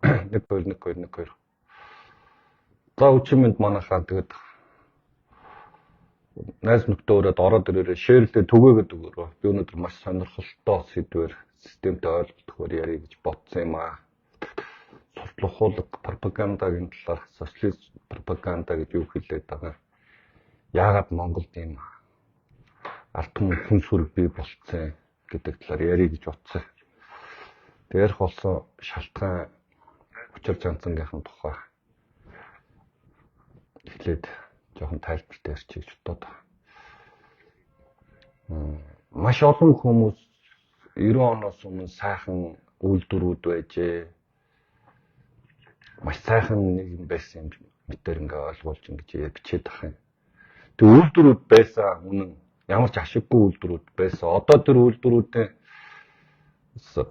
1 2 1 2 1 2. За үчимэнд манайхаа тэгээд найз нөхдөд өрөөд ороод ирээрээ шеэрлээ түгээгээд өгөөрөө. Би өнөөдөр маш сонирхолтой сэдвээр системтэй ойлголтоор ярих гэж бодсон юм аа. Сурталчилгаулаг пропагандагийн талаар социалист пропаганда гэж юу хэлээд байгаа. Яагаад Монголд ийм ард түмэн хүн сүрэг бий болцсон гэдэг талаар ярих гэж бодсон. Тэрх болсон шалтгаан учир жанцангийнхын тухай эхлээд жоохон тайлбарт ярьчих гэж бодоод. Маш олон хүмүүс 90 оноос өмнө сайхан үйлдвэрүүд байжээ. Маш сайхан нэг юм байсан юм мэтэр ингээ ойлгуулж ингэж бичээд тах юм. Тэг үйлдвэрүүд байсан үнэн ямар ч ашиггүй үйлдвэрүүд байсан. Одоо тэр үйлдвэрүүдээ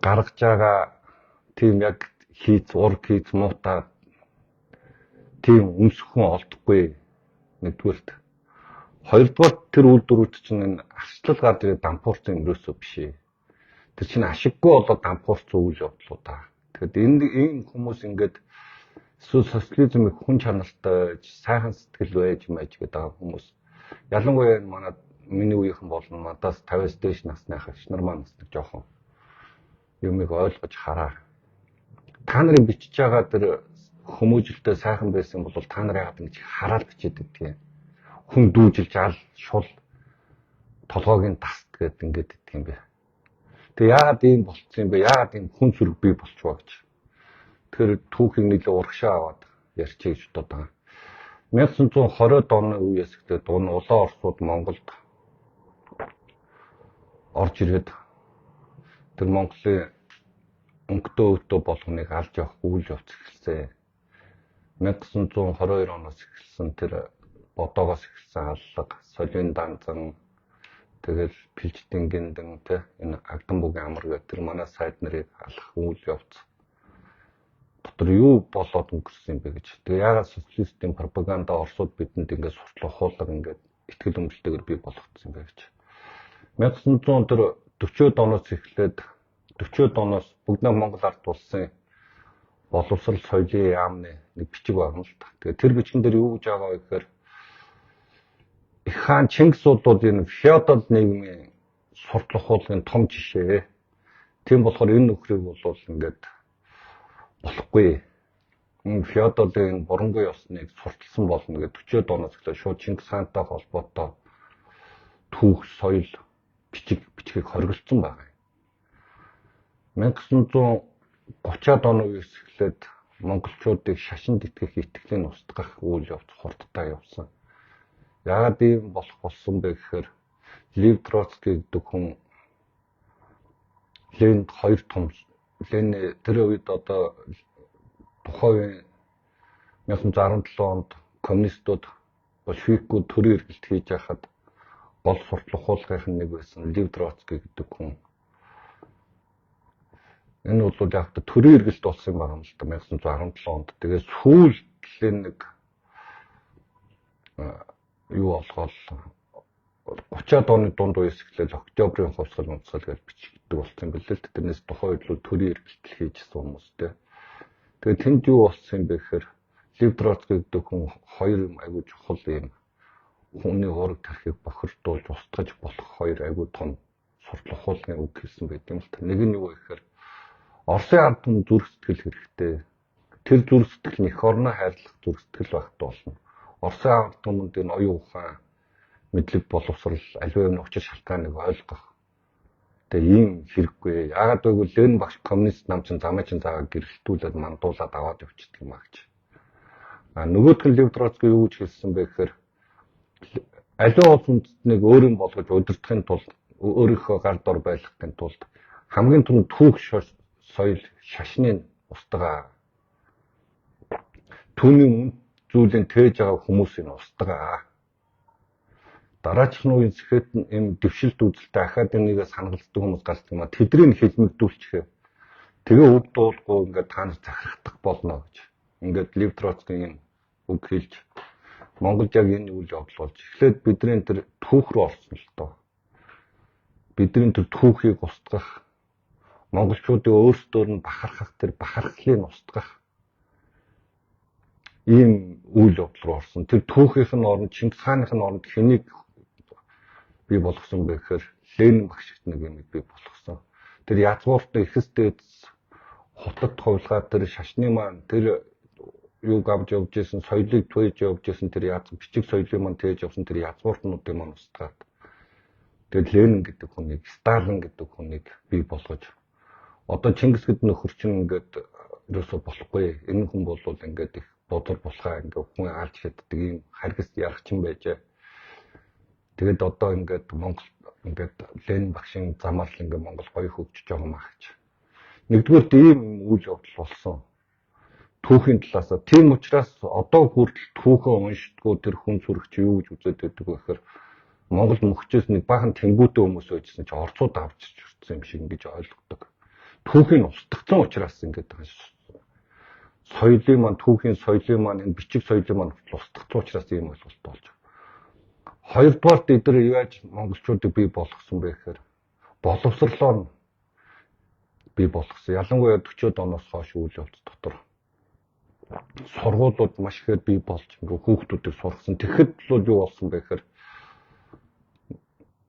гаргаж байгаа тийм яг ураг хийц муутаа тийм өмсөхөн олдохгүй. Нэгдүгээрт. Хоёрдугаар тэр үйлдвэрүүд чинь энэ арчлал гарч ирээд дампуурсан юм ерөөсөө биш ээ. Тэр чинь ашиггүй болоод дампуурсан үйл явдлууд аа. Тэгэхэд энэ хүмүүс ингээд социализмын хүн чанартай сайхан сэтгэл байж гэдэг хүмүүс ялангуяа манай миний үеийнхэн болон надаас 50-аас дээш насных агч нар маань нэг жоохон юмыг ойлгож хараа. Та нарын бичиж байгаа тэр хүмүүжлтэй сайхан байсан бол та нар яагаад ингэж хараад бичээд байдгийг. Хүн дүүжилж ал шул толгойг даст гэдэг ингээд идэх юм бэ. Тэгээ яагаад ийм болцсон юм бэ? Яагаад ийм хүн сүрэг бий болчихвоо гэж. Тэр түүхийг нийлээ урагшаа аваад ярьчих гэж бодоод байгаа. 1920-ад оны үеэс эхлээд улаан Оросууд Монголд орж ирээд тэр Монголын өнгөтэй өвтөө болгоныг алж явах үйл явц эхэлсэн. 1922 оноос эхэлсэн тэр бодоогоос эхэлсэн аллага, солийн данзан, тэгэл Пилжтийн гиндэн энэ Агдан бүгийн амар гэдэг тэр манай сайд нарыг алах үйл явц дотор юу болоод өнгөрсөн юм бэ гэж. Тэгээ яагаад социалистийн пропаганда Оросууд бидэнд ингээд сурталчилгаулаг ингээд ихтгэл өмчлөлтөөр бий болгоцсон юм бэ гэж. 1940-од оноос эхлээд 40-од оноос бүгд Монгол ард улсын боловсрал соёлын яамны нэг бичиг байна л та. Тэгээ тэр бичгэн дээр юу гэж байгаа вэ гэхээр их хаан Чингис улууд энэ феодал нийгмийн сурталчилгын том жишээ. Тийм болохоор энэ нөхрийг бол ингээд болохгүй. Энэ феодалын бурангүй ёсныг сурталсан болно гэдэг 40-од оноос эхлээд шууд Чингис хаантай холбоотой түүх, соёл, бичгийг хориглосон байна. 1930-ад оны үеэс эхлээд монголчуудыг шашинд итгэх итгэлийн устгах үйл явц хурдтай явсан. Яагаад ийм болох болсон бэ гэхээр Лев Троцкий гэдэг хүн Ленинд хоёр том Ленин тэр үед одоо тухайн 1917 онд коммунистууд большевикууд төрийн эргэлт хийж байхад гол сурталчилгын нэг байсан Лев Троцкий гэдэг хүн. Энэ бол яг төрийн эргэлт болсон юм байна л да 1917 онд. Тэгээ сүүлд нэг юу болгоол 30-ад оны дунд үеэс эхлээд Октябрийн хувьсгал гэж бичигддэг болсон юм билээ л. Тэрнээс тухайн үед л төрийн эргэлт хийжсэн хүмүүстэй. Тэгээ тэнд юу болсон юм бэ гэхээр Лев Троцкий гэдэг хүн хоёр юм айгүй чухал юм хүний ураг тархийг бохирдуулж устгаж болох хоёр айгүй том сурталчилгын үг хэлсэн байт юм л та. Нэг нь юу вэ гэхээр Оросын ард түмэн зүрх сэтгэл хэрэгтэй. Тэр зүрх сэтгэл нь эх орноо хайрлах зүрх сэтгэл багт болно. Оросын ард түмэнд энэ оюун ухаан, мэдлэг боловсрал, аливаа юмны учир шалтгааныг ойлгох. Тэгээ ийм хэрэггүй. Яагаад гэвэл Ленин багш коммунист нам чин замаа чин заагаа гэрэлтүүлээд мандуулаад аваад явчихдаг юм аа гэж. Нөгөөх нь Лев Троцкий юу гэж хэлсэн бэ гэхээр аливаа улс үндэстнийг өөрийн болгож удирдахын тулд өөрийнхөө гар дор байлгахын тулд хамгийн түрүүнд түүх соёл шашныг устгаа. Түүний үн зүйлийн тээж байгаа хүмүүсийг устгаа. Дараачих нь үеийн сэхэд юм дэвшилт үзэлтэй академигээс хангалцдаг хүмүүс гардаг юм а. Тэднийг хэлмэгдүүлчихээ. Тэгээ үг дуулгүй ингээд та нар захирагдах болно гэж. Ингээд Лев Троцкийн үг хэлж Монголд яг энэ үйл явдал болж эхлээд бидний тэр түүх рүү орсон л доо. Бидний тэр түүхийг устгах монголчуудын өөрсдөөр нь бахархах тэр бахархлыг устгах ийм үйл явдал руу орсон. Тэр түүхийнх нь оронд Чингис хааных нь оронд хэнийг бий болгосон бэ гэхээр Ленин багшигт нэг юм бий болгосон. Тэр язгууртны ихэсдээд хотод хувилгаа тэр шашны маань тэр юуг авч явж исэн соёлыг төвж явж исэн тэр бичиг соёлыг маань тээж явсан тэр язгууртнуудын маань устгаад тэгээд Ленин гэдэг хүнийг Сталин гэдэг хүнийг бий болгож одоо Чингис гэдэг нөхөр чинь ингээд ерөөсө болохгүй. Энэ хүн бол ингээд их бодол булхаа ингээд хүн алж шатдаг ийм харгас ярахчин байжээ. Тэгээд одоо ингээд Монгол ингээд Ленин багшийн замаар л ингээд Монгол гоё хөгжиж байгаа маа гэж. Нэгдүгээр ийм үйл явдал болсон. Түүхийн талаасаа тийм учраас одоо хүртэл түүхээ уншдаггүй тэр хүн сүрэгч юу гэж үзээд байдаг вэ гэхээр Монгол мөхчөөс нэг бахан тэнгүүтэй хүмүүс байжсэн чи орцууд авч ирсэн юм шиг ингэж ойлгодог. Түүхийн устгацсан учраас ингэж байгаа шүү. Соёлын маань түүхийн соёлын маань энэ бичиг соёлын маань устгацсан учраас ийм ойлголт болж байгаа. Хоёрдугаарт эдгээр яаж монголчуудыг бий болгосон бэ гэхээр боловсрлоор бий болгосон. Ялангуяа 40-од оноос хойш үйл явдал дотор сургуулиуд маш ихээр бий болж ингээ хүүхдүүдийг сургасан. Тэгэхэд бол юу болсон бэ гэхээр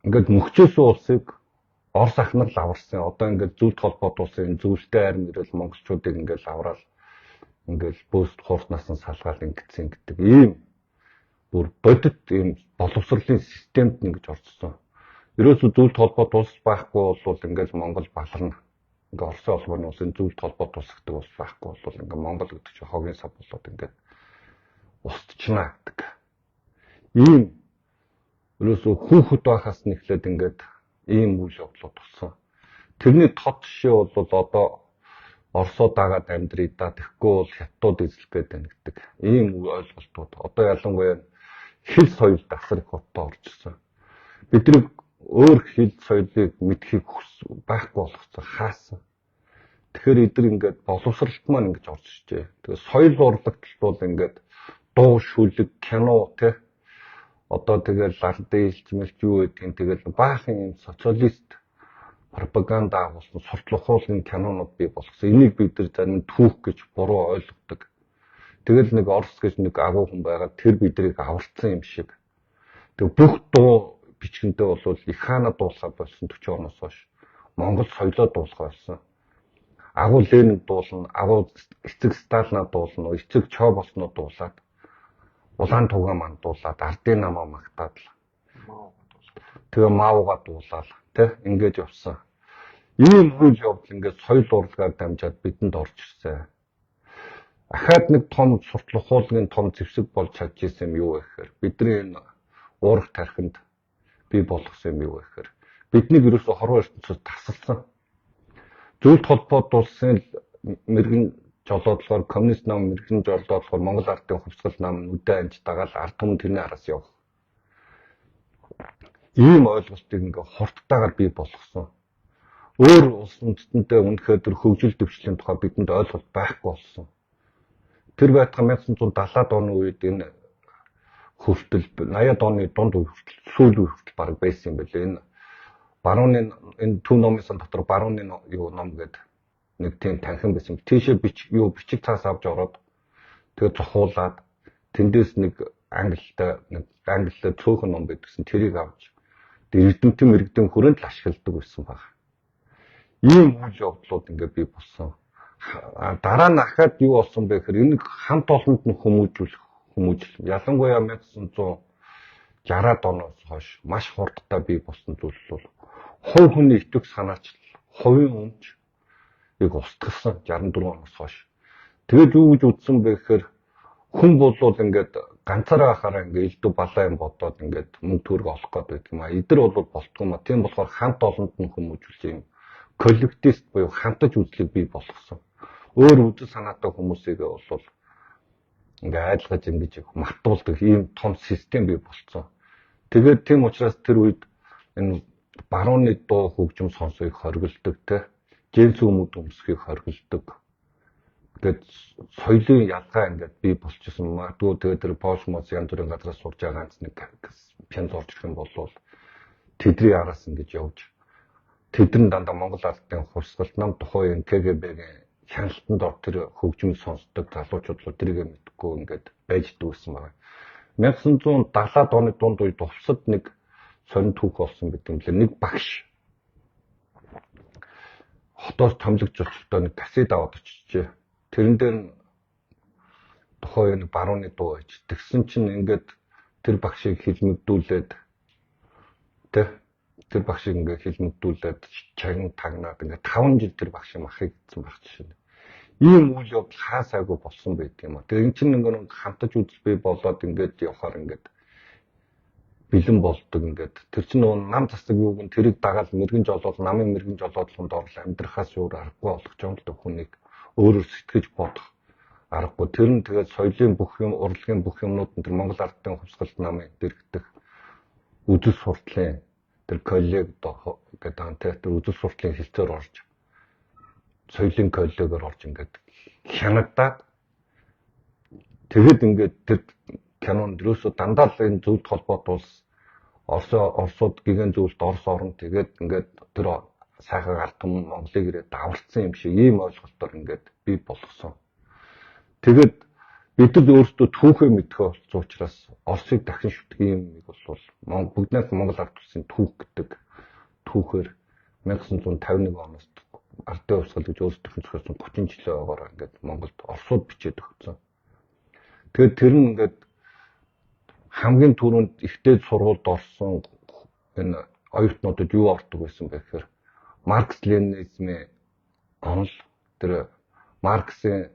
ингээд мөхчөөс улсыг Орос ахнаар л аварсан. Одоо ингээд зөвлөлт холбоот улсын зөвлөлтөй арим ирэл монголчуудыг ингээд аврал ингээд бөөст хууртнаас нь салгаал ингэсэн гэдэг ийм бүр бодит ийм боловсролын системд ингэж орцсон. Ерөөсөө зөвлөлт холбоот улс байхгүй бол ингээд Монгол баларна. Ингээ Оросын холбооны улсын зөвлөлт холбоот улс гэдэг улс байхгүй бол ингээ Монгол гэдэг чинь хогийн сав болоод ингээд устчна гэдэг. Ийм ерөөсөө хүүхэд байхаас нь эхлээд ингээд ийм үйл явдлууд болсон. Тэрний тод жишээ бол одоо Оросоо дагаад амьдрий да тэгэхгүй бол хятадууд эзлэх гээд байна гэдэг. Ийм ойлголтууд одоо ялангуяа хэл соёл дасар их хотод орж ирсэн. Бидний өөр хэл соёлыг мэдхийг байхгүй болгоцсон хаасан. Тэгэхээр эдгээр ингээд боловсролт маань ингэж орж иржээ. Тэгээ соёл урлагт бол ингээд дуу шүлэг кино те одоо тэгэл лард ээлжмэлч юу гэдгийг тэгэл баахан юм социалист пропаганда агуулсан суртлах хуулийн кинонууд бий болгосон. Энийг бид нар зарим түүх гэж буруу ойлгодог. Тэгэл нэг Орос гэж нэг агуу хүн байгаад тэр бидрийг аварцсан юм шиг. Тэг бүх дуу бичгэндээ бол их хаана дуулахад болсон 40 оноос хойш Монгол соёлоо дуулах болсон. Агуу Ленин дуулна, агуу эцэг Сталина дуулна, эцэг Чо болсноо дуулаад улаан тугаа маань дуулаад ардын намаа магтаад л. Тэгээ Маога дуулаад тэ ингэж явсан. Ийм үйл явдал ингээд соёл урлагаар дамжаад бидэнд орж ирсэн. Ахаад нэг том суртлах хуулийн том зэвсэг болж чадж ирсэн юм юу вэ гэхээр бидний энэ уурах тархинд бий болгосон юм юу вэ гэхээр бидний ерөөсө хорвоо ертөнцөөс тасалсан. Зөвлөлт холбоот улсын мэрэгэн жолоодлогоор коммунист нам мэрэгэн жолоодлогоор Монгол ардын хувьсгал нам нүдэ анж дагаад ард түмэн тэрний араас явах. Ийм ойлголтыг ингээ хурдтайгаар бий болгосон. Өөр улс үндэстэнтэй үнэхээр тэр хөгжил дэвшлийн тухай бидэнд ойлголт байхгүй болсон. Тэр байтугай 1970-аад оны үед энэ хүртэл 80-аад оны дунд үе хүртэл сүүл үе хүртэл баг байсан юм байлээ. Энэ барууны энэ төв номын сан дотор барууны юу ном гэдэг нэг тийм танхим байсан. Тийшээ бичиг цаас авч ороод тэгээ цохуулаад тэндээс нэг англиар цөөхөн ном байдгсэн тэрийг авч эрдэмтэн мэрэгдэн хүрээнд л ашигладаг байсан баг. Ийм үйл явдлууд ингээ бий болсон. Дараа нь ахаад юу болсон бэ гэхээр энэ хамт олонд нь хүмүүжил. Ялангуяа 1960-аад оноос хойш маш хурдтай бий болсон зүйл бол хувь хүний итгэх санаачлал, хувийн өмч ийг устгасан 64 оноос хойш. Тэгээд юу гэж үзсэн бэ гэхээр хүн бол ингээд ганцаараа хахаараа ингээд элдв балаа юм бодоод ингээд мөнгө төгрөг олох гээд байдаг юм а. Эдгээр бол болтгоо ма. Тийм болохоор хамт олонд нь хүмүүжүүлж юм коллективист буюу хамтаж үзлийг бий болгосон. Өөр үзэл санаатай хүмүүсийг бол ингээд айлгаж ингэж мартуулдаг ийм том систем бий болцсон. Тэгээд тийм учраас тэр үед энэ барууны дуу хөгжим сонсоёг хоригддаг те. Жинс өмд өмсөхийг хоригддаг. Тэгээд соёлын ялгаа ингээд бий болчихсон магадгүй тэгээд тэр Польш моц янз бүрийн газраас сурж байгаа ганц нэг пянз орж ирэх юм бол тэдний араас ингэж явж тэдэн дандаа Монгол ардын хувьсгалт нам тухайн КГБ-гийн хяналтанд ор тэр хөгжим сонсдог залуучууд л тэрийг мэдхгүй ингээд байж дүүсэн байна. 1970-аад оны дунд үед улсад нэг сонин түүх болсон гэдэг юм лээ. Нэг багш хотоос томлогч очихдоо нэг касет аваад очижээ. Тэрэн дээр тухайн нэг барууны дуу байж. Тэгсэн чинь ингээд тэр багшийг хилмигдүүлээд тэр багшийг ингээд хилмигдүүлээд чагн тагнаад ингээд 5 жил тэр багшийн махыг гэсэн баг жишээ. Ийм үйл явдал хаасаагүй болсон байдаг юм а. Тэгээ эн чинь ингээд хамтаж үзбэй болоод ингээд явахаар ингээд бэлэн болдог ингээд. Тэр чинь нам засаг юуг нь тэрийг дагаад мэрэгэн жолоод намын мэрэгэн жолоодлонд орол амьдрахаас өөр аргагүй болгож юм л да хүнийг өөрөөр сэтгэж бодох аргагүй. Тэр нь тэгээд соёлын бүх юм, урлагийн бүх юмнууд нь тэр Монгол ардын хувьсгалт намын дэрэгдэх үзэл суртлын тэр коллег гэдэг антай тэр үзэл суртлын хэлцээр орж соёлын коллегоор орж ингээд хянагдаад тэгээд ингээд тэр кинонд ерөөсө дандаа л энэ зөвлөлт холбоот улс Оросууд гигэн зөвлөлт Орос орн тэгээд ингээд тэр сайхан ард түмэн Монголыг ирээд давалцсан юм шиг ийм ойлголтоор ингээд бий болгосон. Тэгээд бид нар өөрсдөө түүхээ мэдхээ болсон учраас Оросыг дахин шүтэх юм бол бүгднээс Монгол ард улсын түүх гэдэг түүхээр 1951 оноос ардын хувьсгал гэж өөрсдөө зөвхөн 30 жилийн ойгоор ингээд Монголд Оросууд бичээд өгсөн. Тэгээд тэр нь ингээд хамгийн түрүүнд ихтэй сургуульд орсон энэ оюутнуудад юу ордог байсан бэ гэхээр Маркс Ленинизмын онол тэр Марксийн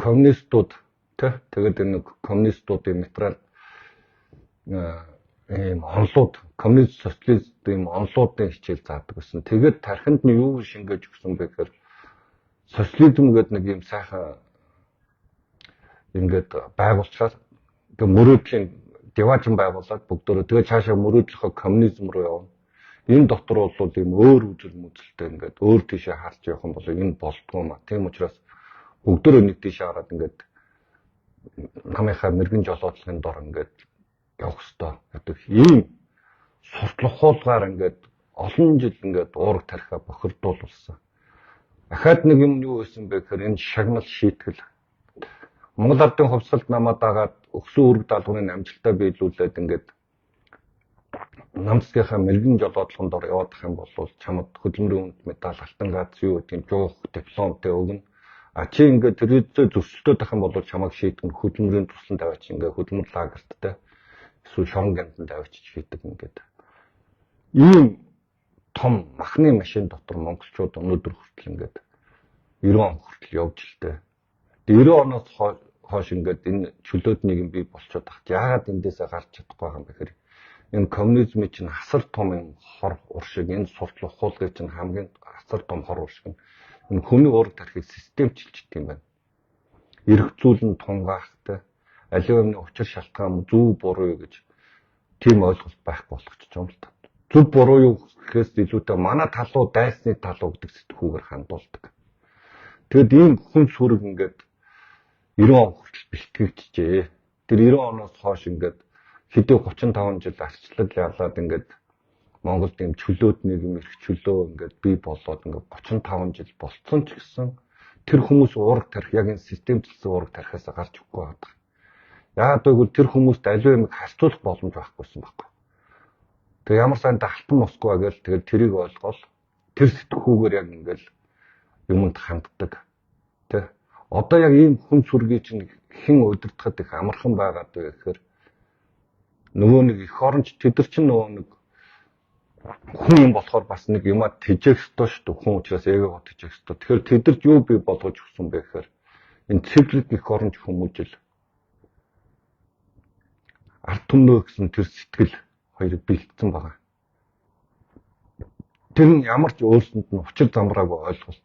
коммунистууд тэгээд энэ коммунистуудын материал ийм онлууд коммунист социалист ийм онлуудын хичээл заадаг гэсэн. Тэгээд тархинд нь юу шингээж өгсөн бэ гэхээр социализм гэдэг нэг ийм сайхан ингээд байгуулчаар тэг мөрөөдлийн диважин байгуулад бүгдөө тэгээ цаашаа мөрөөдлөхөө коммунизм руу явна. Энэ дотор бол ийм өөр үзэл мүзэлтэй ингээд өөр тийшээ харж явах юм бол энэ болдгоо ма. Тийм учраас бүгдөө нэг тийшээ хараад ингээд намынхаа мэрэгэн жолоодлогын дор ингээд явах ёстой гэдэг ийм суртлах хуулгаар ингээд олон жил ингээд уураг тархиа бохирдуулсан. Дахиад нэг юм юу байсан бэ гэхээр энэ шагнал шийтгэл Монгол ардын хувьсгалт намаа дагаад өгсөн үүрэг даалгаврын амжилтаа биелүүлээд ингээд намцгийнхаа мэрэгэн жолоодлогонд ор явах юм бол чамд хөдөлмөрийн үнд медаль, алтан гац юу гэдэг жуух дипломтой өгнө. А чи ингээд тэрийдээ зөрчилдөд ах юм бол чамайг шийдэх нь хөдөлмөрийн туслан тавьчих ингээд хөдөлмөр лагерттай эсвэл шорон гэмтэн тавьчих шийдэг ингээд. Ийм том махны машин дотор монголчууд өнөөдөр хүртэл ингээд 90 он хүртэл явж илтэй. 90 оноос хойш ингээд энэ чөлөөт нийгэм бий болчиход багт яагаад эндээсээ гарч чадахгүй байгаа юм бэ гэхээр энэ коммунизмын чинь асар том юм хор уршиг энэ суртлах хуулгын чинь хамгийн асар том хор уршиг энэ хүний уураг тархийг системчилж идэх юм байна. Ирэх зүйл нь тунгаахтай аливаа юмны учир шалтгаан зөв буруу юу гэж тийм ойлголт байхгүй болгочих юм л та. Зөв буруу юу гэхээс илүүтэй манай талуу дайсны талуу гэдэг сэтгүүгээр хандуулдаг. Тэгэд ийм хүн сүрэг ингээд 90 он хүртэл бэлтгэгдчихжээ. Тэр 90 оноос хойш ингээд хэдий 35 жил арчлал ялаад ингээд Монголд ийм чөлөөт нийгэм эрх чөлөө ингээд бий болоод ингээд 35 жил болцсон ч гэсэн тэр хүмүүс уураг тарих яг энэ системчлсэн уураг тарихаас гарч өгөхгүй байдаг. Яагаад гэвэл тэр хүмүүст аливаа юмыг харьцуулах боломж байхгүйсэн байхгүй. Тэгээ ямар сайн алтан Москва гэж тэгээд тэрийг ойлгоол тэр сэтгүүгээр яг ингээд юмд ханддаг. Тэ одоо яг ийм хүн сүргийг чинь хэн удирдахад их амархан байгаад вэ гэхээр нөгөө нэг эх оронч тэдэр чинь нөгөө нэг хүн юм болохоор бас нэг юмаа тэжээх ёстой шүү дээ. Хүн учраас ээгөө тэжээх ёстой. Тэгэхээр тэдэрт юу бий болгож өгсөн бэ гэхээр энэ цэвэрлэг эх оронч хүмүүжил ард түмнөө гэсэн тэр сэтгэл хоёрыг бэлдсэн байгаа. Тэр нь ямар ч өөрсөнд нь учир замбраагүй ойлголт.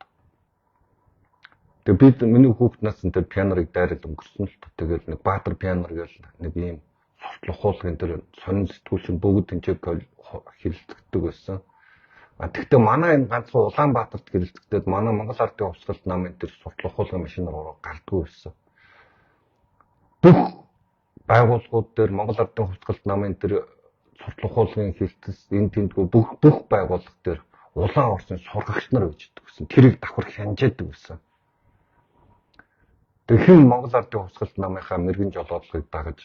Тэгээ бид миний хүүхэд нас энэ пианорыг дайраад өнгөрсөн л тэгэл нэг Баатар пианор гэж нэг ийм суртлах хуулгын тэр сонин сэтгүүлчин бүгд тэнцэг хэлэлцдэг байсан. А тэгтээ манай энэ ганцхан Улаанбаатарт хэлэлцдэг манай Монгол ардын хувьсгалт намын тэр суртлах хуулгын машинаар гардгүй байсан. Бүх байгууллагууд дээр Монгол ардын хувьсгалт намын тэр суртлах хуулгын хэлэлцэс энэ тэндгүй бүх байгууллага дээр улаан орсын сургагч нар байждаг гэсэн. Тэрийг давхар хянжаадаг гэсэн. Тэгхэн Монгол Ардын хувьсгалт намынхаа мэрэгэн жолоодлогыг дагаж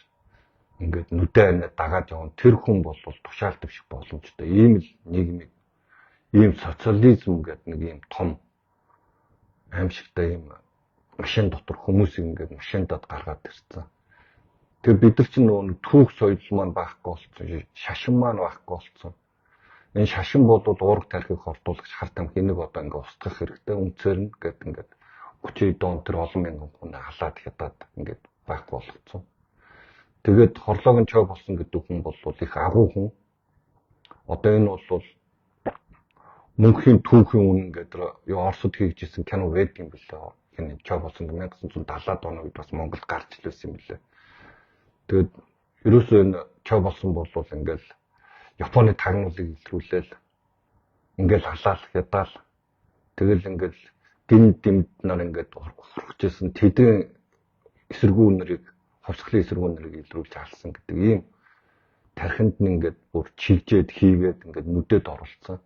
ингээд нүдэ дагаад явна. Тэр хүн бол тушаалдаг шиг боломжтой. Ийм л нийгмийг, ийм социализм гэдэг нэг ийм том аимшигтай ийм машин дотор хүмүүсийг ингээд машиндад гаргаад ирсэн. Тэр бид нар чинь нөгөө түүх соёл маань байхгүй болсон, шашин маань байхгүй болсон. Энэ шашин болоод уурга тарихыг хордуулагч хар тамхиныг одоо ингээд устгах хэрэгтэй. Үнцээр нь гэдэг ингээд 30 он тэр олон мянган хүн халаад хятад ингээд байхгүй болгоцсон. Тэгээд хорлоог нь чой болсон гэдэг хүн бол их агуу хүн. Одоо энэ бол мөнхийн түүхийн үнэн гэдэг Оросд хийгдсэн кино байдаг юм билээ. Энэ чой болсон 1970-аад оны үед бас Монголд гарч ирсэн юм билээ. Тэгээд ерөөсөө энэ чой болсон бол ингээл Японы тагнуулыг илрүүлээл ингээл халаал хядаал тэгэл ингээл гин дэмд нар ингээд урахжсэн тэдэн эсэргүү нарыг хувьсгалын эсэргүү нарыг илрүүлж алсан гэдэг ийм тархинд нь ингээд бүр чигжээд хийгээд ингээд нүдэд оролцсон.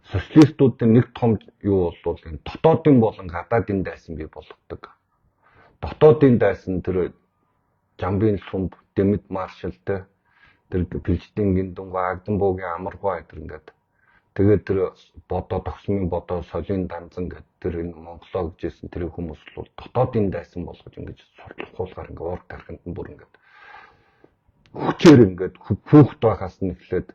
Социалистуудын нэг том юу бол энэ дотоодын болон гадаадын дайсан бий болгодог. Дотоодын дайсан тэр Жамбын сумб, Дэмэд маршалтай тэр Бэлждийн гиндунга, Агдамбуугийн амаргуй тэр ингээд тэгээд тэр бодоо тогсмын бодоо солийн данзан гэдэг тэр энэ Монголоо гэжсэн тэр хүмүүс бол дотоодын дайсан болгож ингэж сурталхуулгаар ингээд урд тархинд нь бүр ингээд хүчээр ингээд хүүхэд байхаас нь эхлээд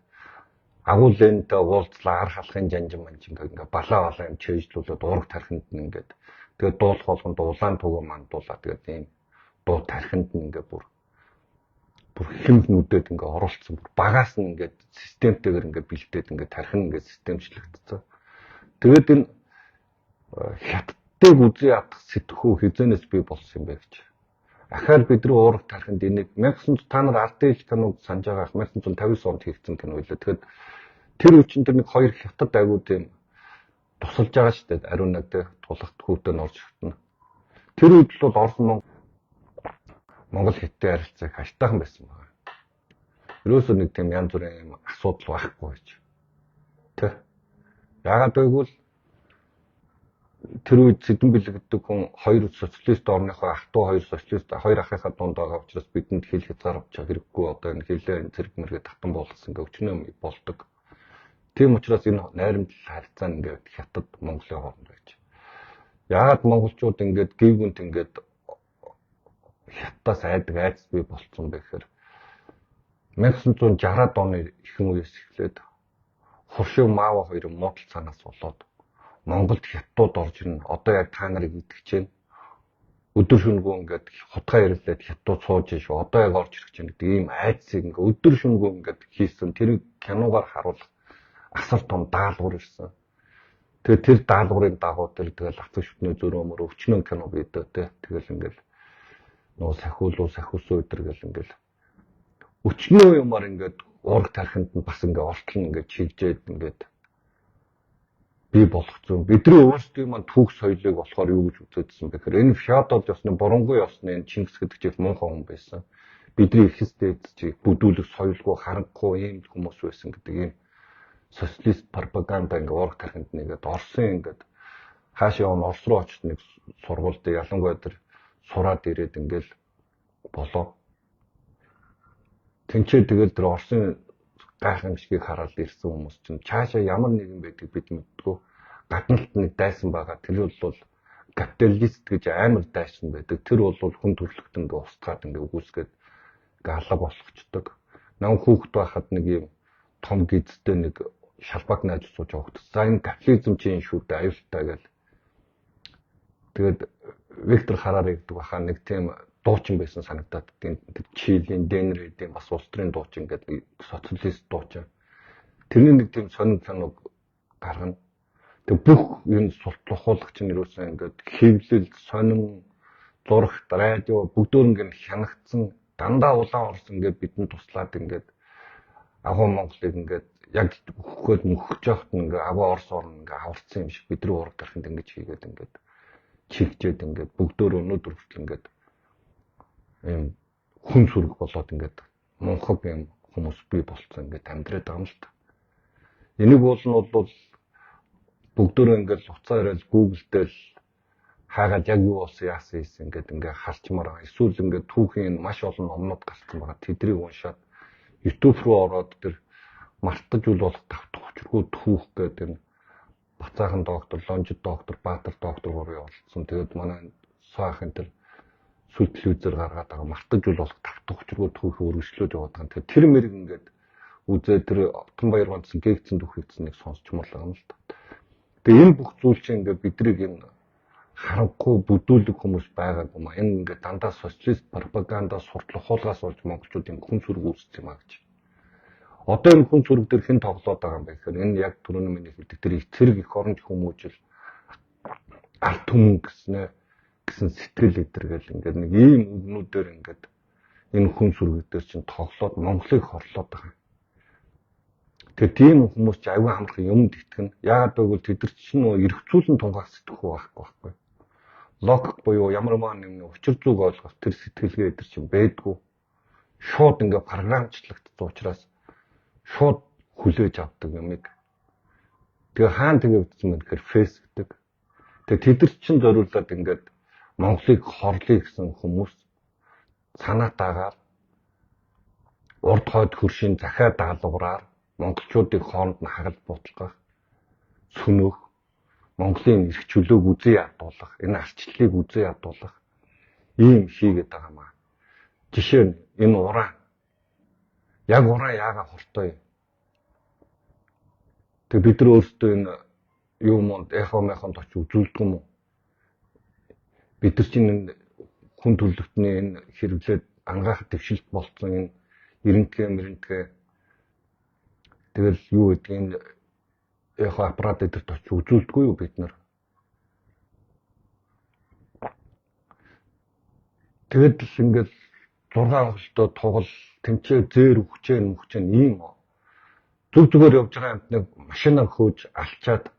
агуулэнтэй уулзлаа ар халахын жанжин манжин ингээд балаа юм чэйжлүүлээд урд тархинд нь ингээд тэгээд дуулах болгонд улаан тугуу мандуулаа тэгээд ийм дуу тархинд нь ингээд бүр хэм нүдэд ингээ оролцсон багаас нь ингээ системтэйгээр ингээ бэлдээд ингээ тархин ингээ системчлэгдсэн. Тэгээд энэ хятадыг үзий ядах сэтгхүү хизэнээс бий болсон юм бэ гэж. Ахаар бидний уурах тархинд энийг 1900 та нар артист киног санаж байгаа 1959 онд хийгдсэн кино байлаа. Тэгэхээр тэр үчин тэр нэг хоёр хятад агууд юм тусалж байгаа шүү дээ. Ариун нэг тулахт хүүтэн орж иртэн. Тэр үед бол Орос Монгол хятадын харилцааг хаштайхан байсан байна. Ерөөсөө нэг тийм янз бүрийн асуудал байхгүй гэж. Тэ. Яагаад гэвэл тэр үед Сэдэн Бэлэг гэдэг хүн хоёр социалист орныхоо ах トゥ хоёр социалист хоёр ахыхаа дунд байгаа учраас бидэнд хэл хязгаар авч хэрэггүй одоо энэ хэлээр зэрэг мэргээ татан болгосон гэх өчнөө болдог. Тийм учраас энэ найрамдал харилцаа ингээд хятад Монголын хооронд байж. Яагаад монголчууд ингээд гівгүнт ингээд хятадаас айдаг айдас бий болцсон бэ гэхээр 1960-аад оны ихэнх үеэс эхлээд Хуршив Маава хоёрын муудал цаанаас болоод Монголд хятадууд орж ирнэ. Одоо яг та нарыг идэх чинь өдөр шөнөгүй ингээд хутгаа ирэлээд хятадууд сууж шүү. Одоо яг орж ирэх чинь гэдэг ийм айдсыг ингээд өдөр шөнөгүй ингээд хийсэн. Тэр киногаар харуулах асар том даалгавар ирсэн. Тэгээд тэр даалгаврын дагуу тэгэл ацг шүтний зөрөөмөр өвчнөн кино бийдээ тэ. Тэгэл ингээд нөө сахиулуу өдр гэл ингээл өчнөө юмар ингээд ураг тархинд нь бас ингээд ортлон ингээд чигжээд ингээд бий болгоцсон. Бидний өөрсдийн маань түүх соёлыг болохоор юу гэж үзэжсэн бэ гэхээр энэ феодал ёсны бурангүй ёсны энэ Чингис гэдэг чих муухай хүн байсан. Бидний эрхэс дээдчийг бүдүүлэх соёлгүй харанхуй ийм хүмүүс байсан гэдэг ийм социалист пропаганда ингээд ураг тархинд нэгээд Оросын ингээд хаашаа явна Орос руу очиж нэг сургуульд ялангуяа тэр сураад ирээд ингээл болоо. Тэнцээ тэгэл тэр Оросын гайхамшигыг хараад ирсэн хүмүүс чинь цаашаа ямар нэгэн байдгийг бид мэддэггүй. Гадналт нэг дайсан байгаа. Тэр бол капиталист гэж амар дайсан байдаг. Тэр бол хүн төрөлхтөн ингээ устгаад ингээ үгүйсгээд ингээ алга болгочдөг. Нам хүүхэд байхад нэг юм том гизтэй нэг шалбаг найз сууж явахд. За энэ капитализм чинь шүү дээ аюултай гэл. Тэгээд Виктор Харари гэдэг баха нэг тийм дуучин байсан санагдаад тийм Чилийн Денридийн бас улс төрийн дуучин гэдэг социалист дуучин. Тэрний нэг тийм сонин гаргана. Тэг бүх энэ султлахуулагч нь юусэн ингээд хэвлэл, сонин, зурх, радио бүгдөө ингээд хянагдсан дандаа улаан орс ингээд бидэнд туслаад ингээд агуу Монголыг ингээд яг өгөхөд мөхөж явахт ингээд агуу орс орн ингээд аварцсан юм шиг бидний ураг тархинд ингээд хийгээд ингээд чигжээд ингээд бүгдөө өнөөдөр хүртэл ингээд ийм хүн сүрэг болоод ингээд мунхаг юм хүмүүс бий болцсон ингээд амьдраад байгаа юм л та. Энийг бол бүгдөө ингээд уцаа ирэл Google-тэл хаагаад яг юу болсон яасан ингээд харчмаар байгаа. Эсвэл ингээд түүхийн маш олон номнууд гарсан байгаа. Тэдрийг уншаад YouTube руу ороод тэр мартаж үл болох давтах учиргүй түүх гэдэг энэ Бацаахан доктор, Лонжид доктор, Баатар доктор гурыг олцсон. Тэгээд манай саахын тэр сүл телевизээр гаргаад байгаа мартаж үл болох давтах учиргүй түүхийг өргөжлөөд яваад байгаа. Тэгээд тэр мэрэг ингээд үзээ тэр Отгонбаяр гонцсон гээгцэн түүхийгцэн нэг сонсчмоор байгаа юм л та. Тэгээд энэ бүх зүйл чинь ингээд бидрийг энэ харанхуй бүдүүлэг хүмүүс байгаа юм а. Энэ ингээд дандаа социалист пропаганда суртлах хуулгаас болж монголчуудын хүн сүрэг үүсэж юм а гэж. Одоо энэ хүн сүрэг дээр хэн тоглоод байгаа юм бэ гэхээр энэ яг түрүүний миний хэлдэг тэр эцэрэг их оронч хүмүүжил арт түмэн гэсэн сэтгэл өдөргөл ингээд нэг ийм үгнүүдээр ингээд энэ хүн сүрэг дээр чинь тоглоод Монголыг хорлоод байгаа. Тэгээ тийм хүмүүс ч аюу хамрах юмд итгэн. Яагаад гэвэл тэд нар чинь нөө эргцүүлэн тунгаах сэтгэхгүй байхгүй. Логик буюу ямар нэгэн учир зүг ойлгох тэр сэтгэлгээ эдэр чинь бэдгүү. Шууд ингээд програмчлагдсан учраас шууд хүлээж авдаг юмыг. Тэгээ хаана тэгэгдсэн бэ гэхээр фейс гэдэг. Тэгээ тэд нар чинь зориулаад ингээд Монголыг хорлоё гэсэн хүмүүс санаатаагаар урд хойд хөршийн захиа даалгавраар монголчуудын хооронд нь хагалт буудлах, сүнөх, Монголын эрх чөлөөг үзий ядуулах, энэ арчлалыг үзий ядуулах ийм хийгээд байгаа маа. Жишээ нь энэ уран. Яг уран яагаад хортой юм? Тэг бид нар өөрсдөө энэ юмд эхомонд очиж үзүүлдэг юм уу? Бид нар чинь хүн төрөлхтний энэ хэрэглээд ангаах дэвшилт болцсон энэ эрентгэ тэгэл юу гэдэг энэ эхо аппарат эдэрт очиж үзүүлдэггүй юу бид нар? Тэгэд л ингээд 6 хөлтөө тугал тэмцээ зээр үхчээн ийм зүгээр явж байгаа амтныг машинаа хөөж алчаад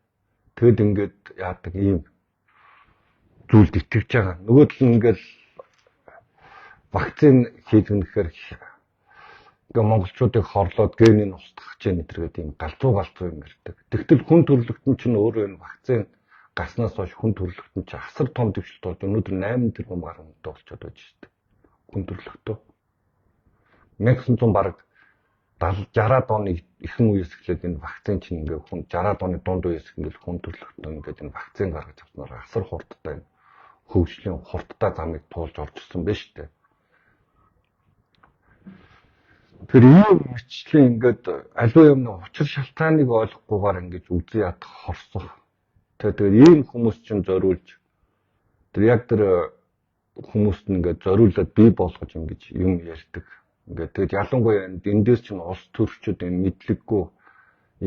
тэгэд ингээд яадаг ийм зүйлд итгэж байгаа. Нөгөө тал нь ингээд вакцин хийлгэнэ гэхээр ингээ монголчуудыг хорлоод генийг устгах гэж нэтргээд ийм галзуу юм ярьдаг. Тэгтэл хүн төрөлхтөн чинь өөрөө энэ вакцин гарснаас хойш хүн төрөлхтөн чинь асар том дэвшилт болж өнөөдөр 8 тэрбум гаруй хүнтэй болчиход байж шээ. Хүн төрөлхтөө 1900 бараг 60-аад оны ихэнх үеэс эхлээд энэ вакцин чинь ингээ хүн 60-аад оны дунд үеэс ингээл хүн төрөлхтөө ингээд энэ вакцин гаргаж авснараа асар хурдтай хөгжлийн хурдтай замыг туулж орж ирсэн байна шүү дээ. Тэр ийм мэтчлийн ингээд аливаа юмны учир шалтгааныг ойлгохгүйгээр ингэж үзий ядах хорсох. Тэгээд ийм хүмүүс чинь зориулж тэр яг тэр хүмүүст ингээд зориулаад бий болгож ингэж юм ярьдаг. Ингээд тэгэд ялангуяа энэ дээр чинь улс төрчид энэ мэдлэггүй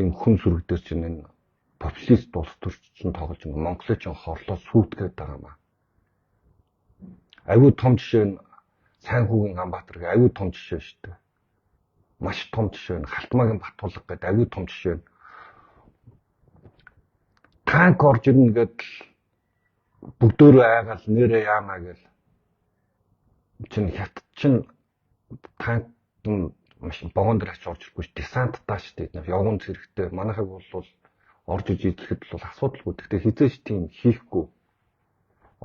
ийм хүн сүрэгдээс чинь энэ популист улс төрч чинь тоглож байгаа Монголыг чинь хорлоо сүйтгэж байгаа юм аа. Аюу том жишээ нь Сайнхүүгийн Ганбаатар гэх аюу том жишээ шүү дээ. Маш том жишээ нь Халтмаагийн Батулга гэдэг аюу том жишээ нь. Танк орж ирнэ гэдэл бүгдөө айгаал нэрээ яамаа гэл чинь хят чинь танк машин богоон дээр очиж орж ирэхгүй десант тааш гэдэг нь явган зэрэгтэй манайхаг бол орж иж идэхэд бол асуудалгүй. Гэхдээ хизээч тийм хийхгүй.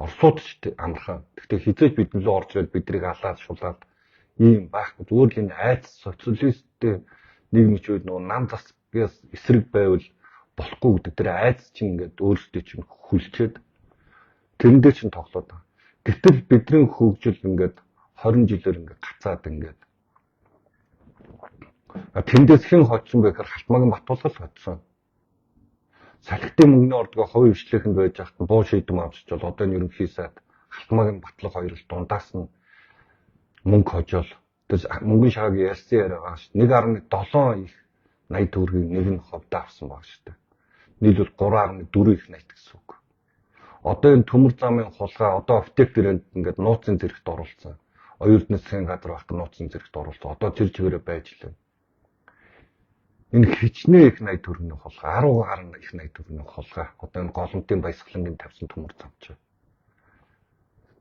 Орсууд ч амархан. Гэхдээ хизээч бид нөлөө орж ирээд биднийг алаад шулаад ийм байхгүй. Зүгээр л энэ айц социалисттэй нийгмч үед нөө нам засгаас эсрэг байвал болохгүй гэдэг. Тэр айц чинь ингээд өөрсдөө чинь хүлчээд тэрэндээ чинь тоглоод байгаа. Гэтэл бидний хөгжил ингээд 20 жилээр ингээд гацаад ингээд тэндээс хэн хоцсон бэ гэхээр Халтмаагийн Батулга л хоцсон. Салхитын мөнгөний ордгоо хувь хвшлэхэнд байж хат буу шийдэм авчичвал одоо энэ ерөнхий сайд Халтмаагийн Батулга хоёр л дундаас нь мөнгө хожоол. Тэр мөнгөний шагааг ярьсан яриагаа ш. 1.7 их 80 төгрөгийг нэг нь ховдоо авсан баг шүү дээ. Нийлбэл 3.4 их 80 гэсэн үг. Одоо энэ төмөр замын хулгай одоо аптек дээрээ ингээд нууцын зэрэгт оруулсан. Оюутны засгийн газар багт нууцын зэрэгт оруулсан. Одоо тэр чигээрээ байж лээ. Энэ хичнээн их 80 төгрөгийн хулгай, 10 гаруй их 80 төгрөгийн хулгай. Одоо энэ голомтын баясгалангийн тавьсан төмөр замч.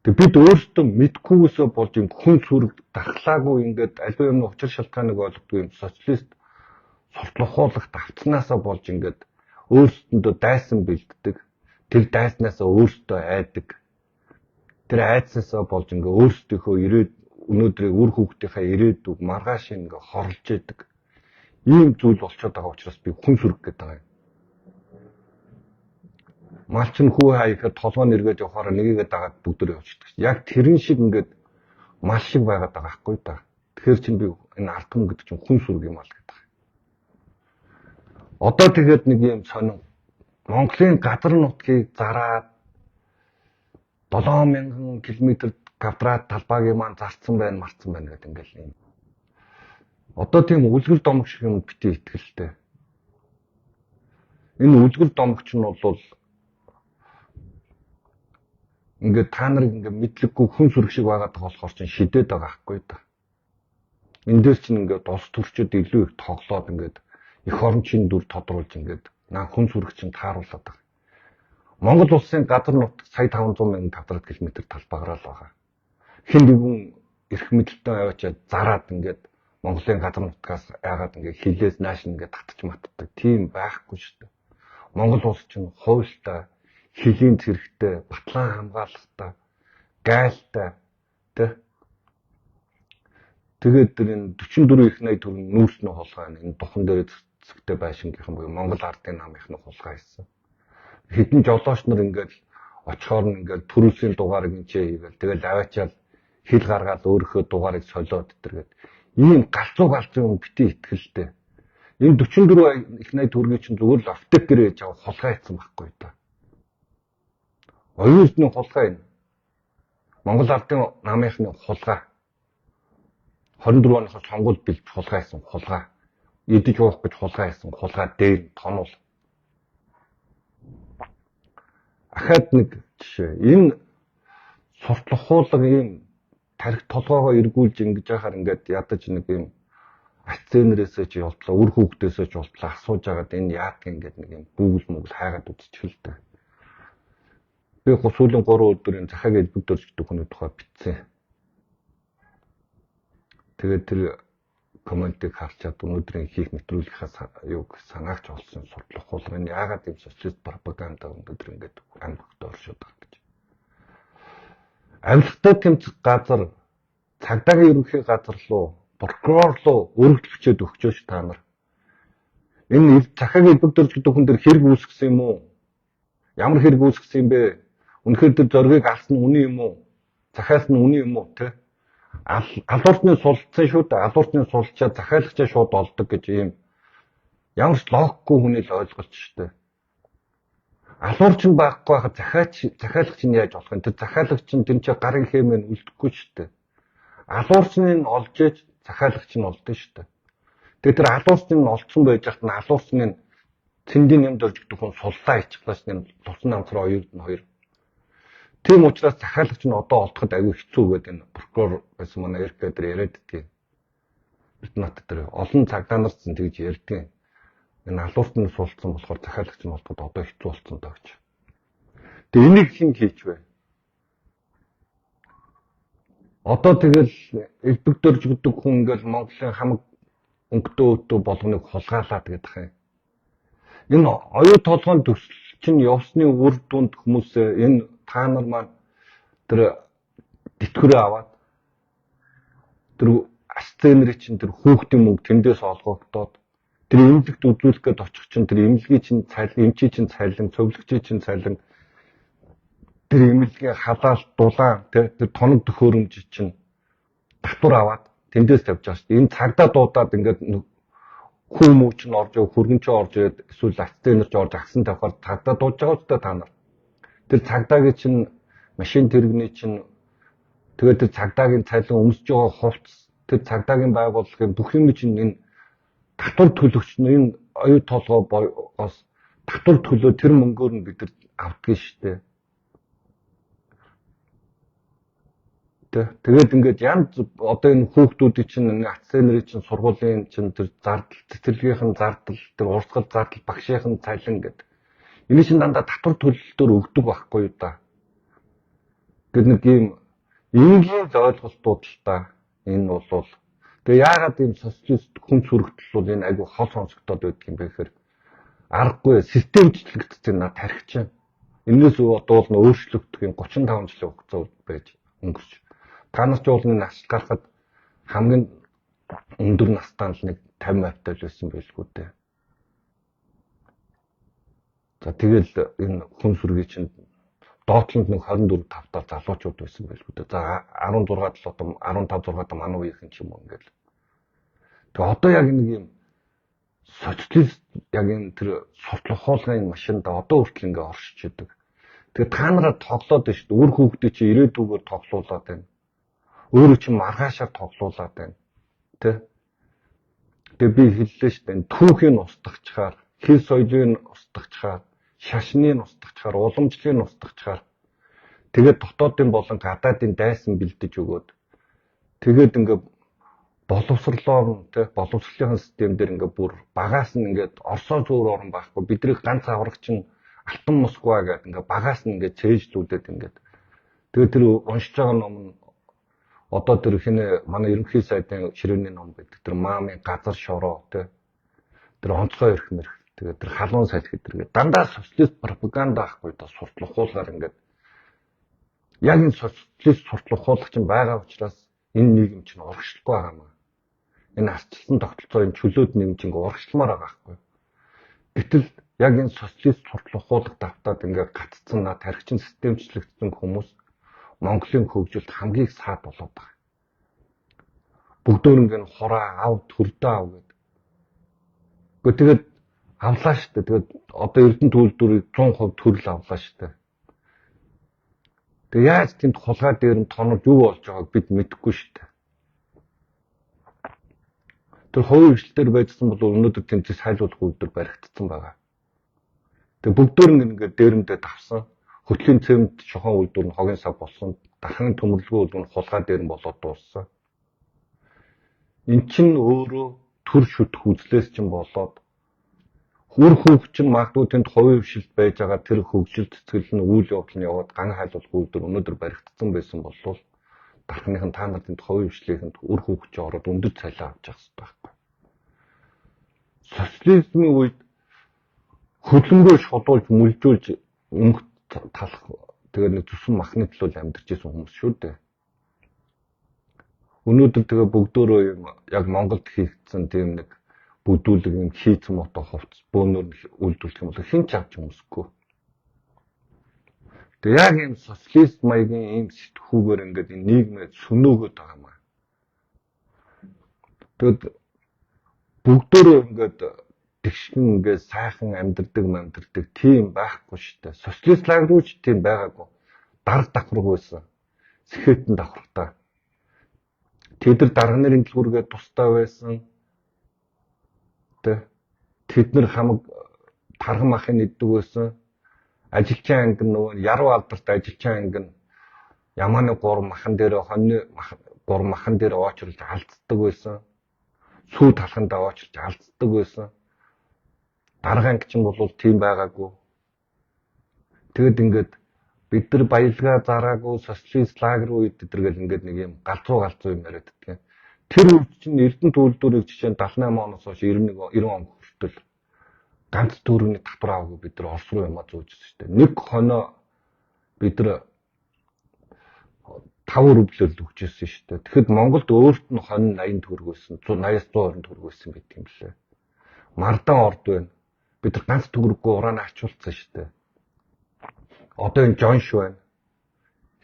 Тэг бид өөрсдөө мэдхгүйгээсээ болж юм хүн сүрэг дахлаагүй ингээд аливаа юмны учир шалтгааныг ойлгохгүй юм социалист сурталхуулах давтснаасаа болж ингээд өөрсдөндөө дайсан бэлддэг. Тэр дайснаасаа өөртөө айдаг. Тэр айдсаасаа болж ингээ өөрсдийнхөө өнөөдрийн үр хүүхдийнхээ ирээдүг маргааш ингээ хорлж яадаг. Ийм зүйл болчиход байгаа учраас би хүн сүрэх гээд байгаа юм. Малч нь хүү хаа ихээр толгой нэргээд явахаараа нэгийгээ дагаад бүгдөө явчихдаг. Яг тэрэн шиг ингээд мал шиг байгаад байгаа байхгүй да. Тэгэхээр чинь би энэ ард түмэн гэдэг чинь хүн сүрэг юм аа л гэдэг. Одоо тэгээд нэг юм сонин Монголын газар нутгийг зараад 7000 км квадрат талбайг маань зарцсан байна, марцсан байна гэдэг ингээл юм. Одоо тийм үлгэр домог шиг юм бити итгэлтэй. Энэ үлгэр домогч нь бол ингээд та нарыг ингээд мэдлэггүй хүн сүрэг шиг байгаад байгаа болохоор чинь шидээд байгаа байхгүй да. Эндээс чинь ингээд улс төрчид илүү их тоглоод ингээд эх орончийн дүр тодруулж ингээд хүн сүрэг чинь тааруулаад байгаа. Монгол улсын газар нутаг сая 500 мянган квадрат километр талбайгаар л байгаа. Хэн нэгэн эрх мэдэлтэй аваачаад зараад ингээд Монголын газар нутгаас яагаад ингээд хилээс нааш ингээд татчих матдаг. Тийм байхгүй шүү дээ. Монгол улс чинь хуультай, хилийн зэрэгтэй, батлан хамгаалалттай, гайлтай тэ. Тэгээд тэр энэ 44 их 80 төгрөг нүүрснөө хулгай энэ духан дээр зэвтэй байшингийнхан буюу Монгол ардын намынхны хулгай хийсэн. Хэдэн жолооч нар ингээд очихоор нь ингээд төрүүлсийн дугаарыг инчээ хийгээл тэгэл аваачаал хил гаргаад өөрийнхөө дугаарыг солиод тэргээд ийм галзуу бити итгэлтэй. Энэ 44 их 80 төгрөгийн чинь зүгээр л аптек гэрээ хийж авах хулгай хийсэн байхгүй да. Оюутны хулгай энэ. Монгол ардын намынхны хулгай. 24 оноос сонгуульд бэлж хулгай хийсэн хулгай. Идэж уух гэж хулгай хийсэн хулгай дээр тонол. Ахаад нэг жишээ. Энэ суртлах хуулга ийм тарих толгоогоо эргүүлж ингэж яхаар ингээд ядаж нэг юм акценерээсээ ч явуултлаа, үр хүүхдээсээ ч явуултлаа асууж агаад энэ яах ингээд нэг юм Google хайгаад үзчихэлтэй. Би сүүлийн 3 өдрийн захааг элбэгдэрч гэдэг хүний тухай бичсэн. Тэгээд тэр комментиг харчаад өнөөдрийн хийх нэвтрүүлгийнхаа юуг санаагч олсон суртлах хуулга энэ яагаад юм социалист пропаганда өнөөдөр ингээд амьдтай оршоод байгаа гэж. Авилгатай тэмцэх газар цагдаагийн ерөнхий газар руу прокурор руу өргөдлөгчөд өгчөөч та нар. Энэ захааг элбэгдэрч гэдэг хүн дээр хэрэг үүсгэсэн юм уу? Ямар хэрэг үүсгэсэн юм бэ? Үнэхээр тэр зоргийг алсан нь үнэн юм уу? Захиалс нь үнэн юм уу те? Алуурчны сулцсан шүү дээ. Алуурчны сулчаад захиалагчаа шууд олдог гэж ийм ямар ч логикгүй хүний л ойлголт шүү дээ. Алуурч нь байхгүй хахад захиалагч нь яаж болох юм? Тэр захиалагч нь тэр чинь гарын хэмээн үлдэхгүй шүү дээ. Алуурчны нь олж ээж захиалагч нь олдсон шүү дээ. Тэгээд тэр алуурчны нь олдсон байж хат нь алуурчны нь цэндийн юмд орж гэдэг хүн суллаа ичихлаач нь тусан намсраа оюуд нь хоёр. Тийм учраас захиалагч нь одоо олдоход аюу хэцүү гэдэг энэ прокурор байсан манай Эрк дээр яриад дий. Эрдэнэт дээр олон цагдаа нар ч тэгж ярьдیں۔ Энэ алуурчны суулцсан болохоор захиалагч нь олдоход одоо хэцүү болсон даа гэж. Тэгээ энийг хэн хийж вэ? Одоо тэгэл элбэгдэрж гэдэг хүн ингээл Монголын хамаг өнгөтэй өөтөө болгоныг хулгаалаад гэдэг юм. Энэ оюу толгойн төсөл чинь явсны үр дүнд хүмүүсээ энэ та нар маань тэр тэтгэрээ аваад тэр асценерийн чинь тэр хүүхдийн мөнгө тэндээс олгогдоод тэр эмнэлэгт үзүүлэх гээд очих чинь тэр эмнэлгийн чинь цалин, эмчийн чинь цалин, цовлогчийн чинь цалин тэр эмнэлгийн халаалт дулаан тэр тоног төхөөрөмж чинь татвар аваад тэндээс тавьж байгаа шүү дээ. Энэ цагдаа дуудаад ингээд хүмүүс ч орж ив, хөргөнч орж ирээд эсвэл асценерч орж агсан тавихаар цагдаа дуудаж байгаа ч та нар. Тэр цагдаагийн чинь машин тэрэгний чинь тэгээд тэр цагдаагийн цалин өмсөж байгаа хувцс тэр цагдаагийн байгууллагын бүх юм чинь энэ татвар төлөгч нь энэ оюу толгойгоос татвар төлөө тэр мөнгөөр нь бид нар авдгийг штэ. Тэгээд ингээд янз одоо энэ хүүхдүүдийн чинь акценерийн чинь сургуулийн чинь тэр зардал цэцэрлэгийнхэн зардал тэр урсгал зардал багшийн цалин гэдэг. Энэ чинь дандаа татвар төлөлтөөр өгдөг байхгүй юу да. Гэт нэг ийм энгийн ойлголтууд л та энэ бол тэгээ яагаад ийм социалист хүн сүрэгтэл бол энэ айгүй хол сонсогдоод байдаг юм бэ гэхээр аргагүй системчлэгдсэн над тархич байна. Энээс одоо бол өөрчлөгдөх юм 35 жилийн хугацаа байж өнгөрч. Та нар ч уулын нас гарахад хамгийн өндөр настан л нэг 50 тавтай л байсан байлгүй дээ. За тэгэл энэ хүн сүргийн чинь доотлонд нэг 24 тавтаар залуучууд байсан байлгүй дээ. За 16 л одоо 15 6 манай үеийнхэн ч юм уу ингээл. Тэгээ одоо яг нэг юм социалист яг энэ тэр суртлах хоолгын машинд одоо хүртэл ингээ оршиж идэг. Тэгээ та нараа тоглоод байна шүү дээ. Үр хүүхдээ чи ирээдүгээр тоглуулад байна. Өөрөө чи маргаашаар тоглуулад байна. Тэ? Тэгээ би хэллээ шүү дээ. Түүхийн устгачаар, хэл соёлын устгачаар, шашныг устгачаар, уламжлалыг устгачаар тэгээд дотоодын болон гадаадын дайсан бэлдэж өгөөд тэгээд ингээ боловсрлоор тэ боловсролын систем дээр ингээ бүр багаас нь ингээ орсоо зөөр орон байхгүй бидний ганц аврагч нь Алтан Москва гэдэг ингээ багаас нь ингээ цээжлүүлээд ингээ тэгээд тэр уншиж байгаа ном нь одоо тэр хинэ манай ерөнхий сайдын ширээний ном байдаг тэр маамын газар шороо тэ тэр онцгой эрх мэрх тэгээд тэр халуун салхи тэргээ дандаа социалист пропаганда ахгүй да суртлах хуулгаар ингээ яг энэ социалист суртлах хуулах чинь байгаа учраас энэ нийгэм чинь урагшлахгүй байгаа юм. Энэ ардчилсан тогтолцоо энэ чөлөөд нэг чинь урагшламаар байгаа байхгүй. Гэтэл яг энэ социалист суртлах хуулах давтаад ингээд гатцсан над тархичин системчлэгдсэн хүмүүс Монголын хөгжилд хамгийн их саад болоод байгаа. Бүгдөө ингээд хураа ав төрдөө ав гэдэг. Тэгээд авлаа шүү дээ. Тэгээд одоо Эрдэнэ төлөвлөрийг 100% төрөл авлаа шүү дээ. Тэгээд яаж тэнд хулгай дээр нь тонож юу болж байгааг бид мэдэхгүй шүү дээ. Тэр хувийн хвшлэлээр байжсан бол өнөөдөр тэмцэс хайлуулах үйлдвэр баригдсан байгаа. Тэгээ бүгдөө ингээд дээрэндээ давсан. Хөтлийн цемент шохон үйлдвэр нь хогийн сав болсон. Дахин төмөрлөгөө үйлдвэр нь хулгай дээр нь болоод дууссан. Эн чинь өөрөө төр шүтэх үзлээс чинь болоод үр хүүхд чинь магадгүй тэнд хувийн хвшлэлд байж байгаа тэр хөгжил цэцгэл нь үйл явдал нь яваад ган хайлуулах үйлдвэр өнөөдөр баригдсан байсан болвол дархныхан та нар тэнд хувийн хвшлийнхэнд үр хүүхд чинь ороод өндөр цалин авч явах хэрэгтэй байхгүй. Социализмын үед хөдөлгөөн шодуулж мүлжүүлж өмгт талах тэгээд нэг зүсэн махны төлөө амьдарч ирсэн хүмүүс шүү дээ. Өнөөдөр тэгээ бүгдөө юм яг Монголд хийгдсэн тийм нэг бүдүүлэг юм хийцэн мото хувцс бөөнөр үйлдвэрлэх юм бол хэн ч авч өмсөхгүй. Тэгээ яг юм социалист маягийн юм сэтгүүгээр ингээд энэ нийгмээ сүнөөгөөд байгаа юм аа. Тэгэд бүгдөө ингээд тэгшин ингээд сайхан амьдардаг тийм байхгүй шүү дээ. Социалист лагерууч тийм байгаагүй. Дарга давхраг байсан. Сэхэтэн давхрагтай. Тэд нар дарга нарын дэлгүүргээ тустай байсан. Тэд нар хамаг тархан махын иддэг байсан. Ажилчин анги нөгөө яруу алдарт ажилчин анги ямааны 3 махан дээр хоньны 3 махан дээр оочрлж алддаг байсан. Сүү талхандаа оочрлж алддаг байсан. Дарга анги чинь бол тийм байгаагүй. Тэгэд ингээд бид нар баялгаа зараагүй социалист лагер үед гэдэргээл ингээд нэг юм галзуу юм яриад байдаг. Тэр үед чинь Эрдэнэ төлөвлөрийг жишээ нь 78 оноос хойш 90 он хүртэл ганц төгрөгийн татвар аваагүй бид нар Орос руу ямаа зөөжсөн шүү дээ. Нэг хоноо бид нар 5 рублээр л өгчээсэн шүү дээ. Тэгэхэд Монголд өөрт нь хонь 80 төгрөг байсан, 80-аас 120 төгрөг байсан гэдэг юм лээ. Мардан орд байна. Бид нар ганц төгрөггүй ураанаа ачуулсан шүү дээ. Одоо энэ Жонш байна.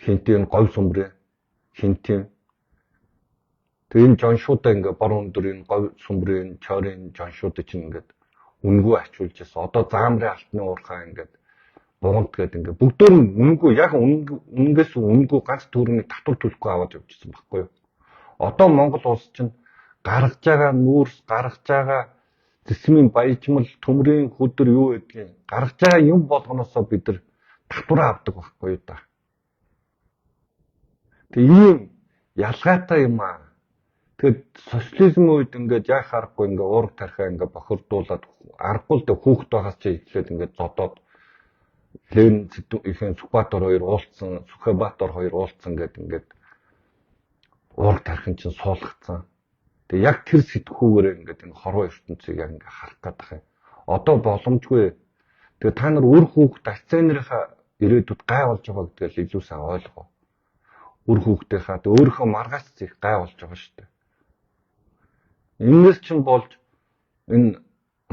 Хинтийн говь сүмбрээ. Хинтийн. Тэгээ энэ Жоншуудаа ингээ бор өндөр энэ говь сүмбрийн, чойрын Жоншуудыг чинь ингээд үнгүй ачуулж яасан. Одоо заамрын алтны уурхаа ингээд бугант гэдэг ингээ бүгдөө үнгүй яг үнгээс үнгүй ганц төгрөгийн татвар төлөхгүй аваад явчихсан байхгүй юу. Одоо Монгол улс чинь гаргаж байгаа нүүрс, гаргаж байгаа зэсмийн баяжмал, төмрийн хөдөр юу гэдгийг гаргаж байгаа юм болгоноосоо бид нар татвар авдаг байхгүй юу да. Тэгээ ийм ялгаатай юм аа. Тэгэд социализм үед ингээд яах аргагүй ингээд уурга тархиа ингээд бохирдуулаад аргагүй л дээ хүүхэд байгаас чи ихлээд ингээд зодоод Ленин ихэн Сүхбаатар 2 уулцсан, Сүхбаатар 2 уулцсан гэдэг ингээд уурга тархин чинь суулгацсан. Тэгээ яг тэр сэтгүүгээр ингээд энэ хорвоо ертөнцийг яг ингээд харах гэдэг юм. Одоо боломжгүй. Тэгээ та нар үр хүүхэд акционерийнхаа ирээдүйд гай болж байгаа гэдгийг илүү сайн ойлгоо. Үр хүүхдийнхаа өөрийнхөө маргааш их гай болж байгаа шүү дээ. Энэс чинь болж энэ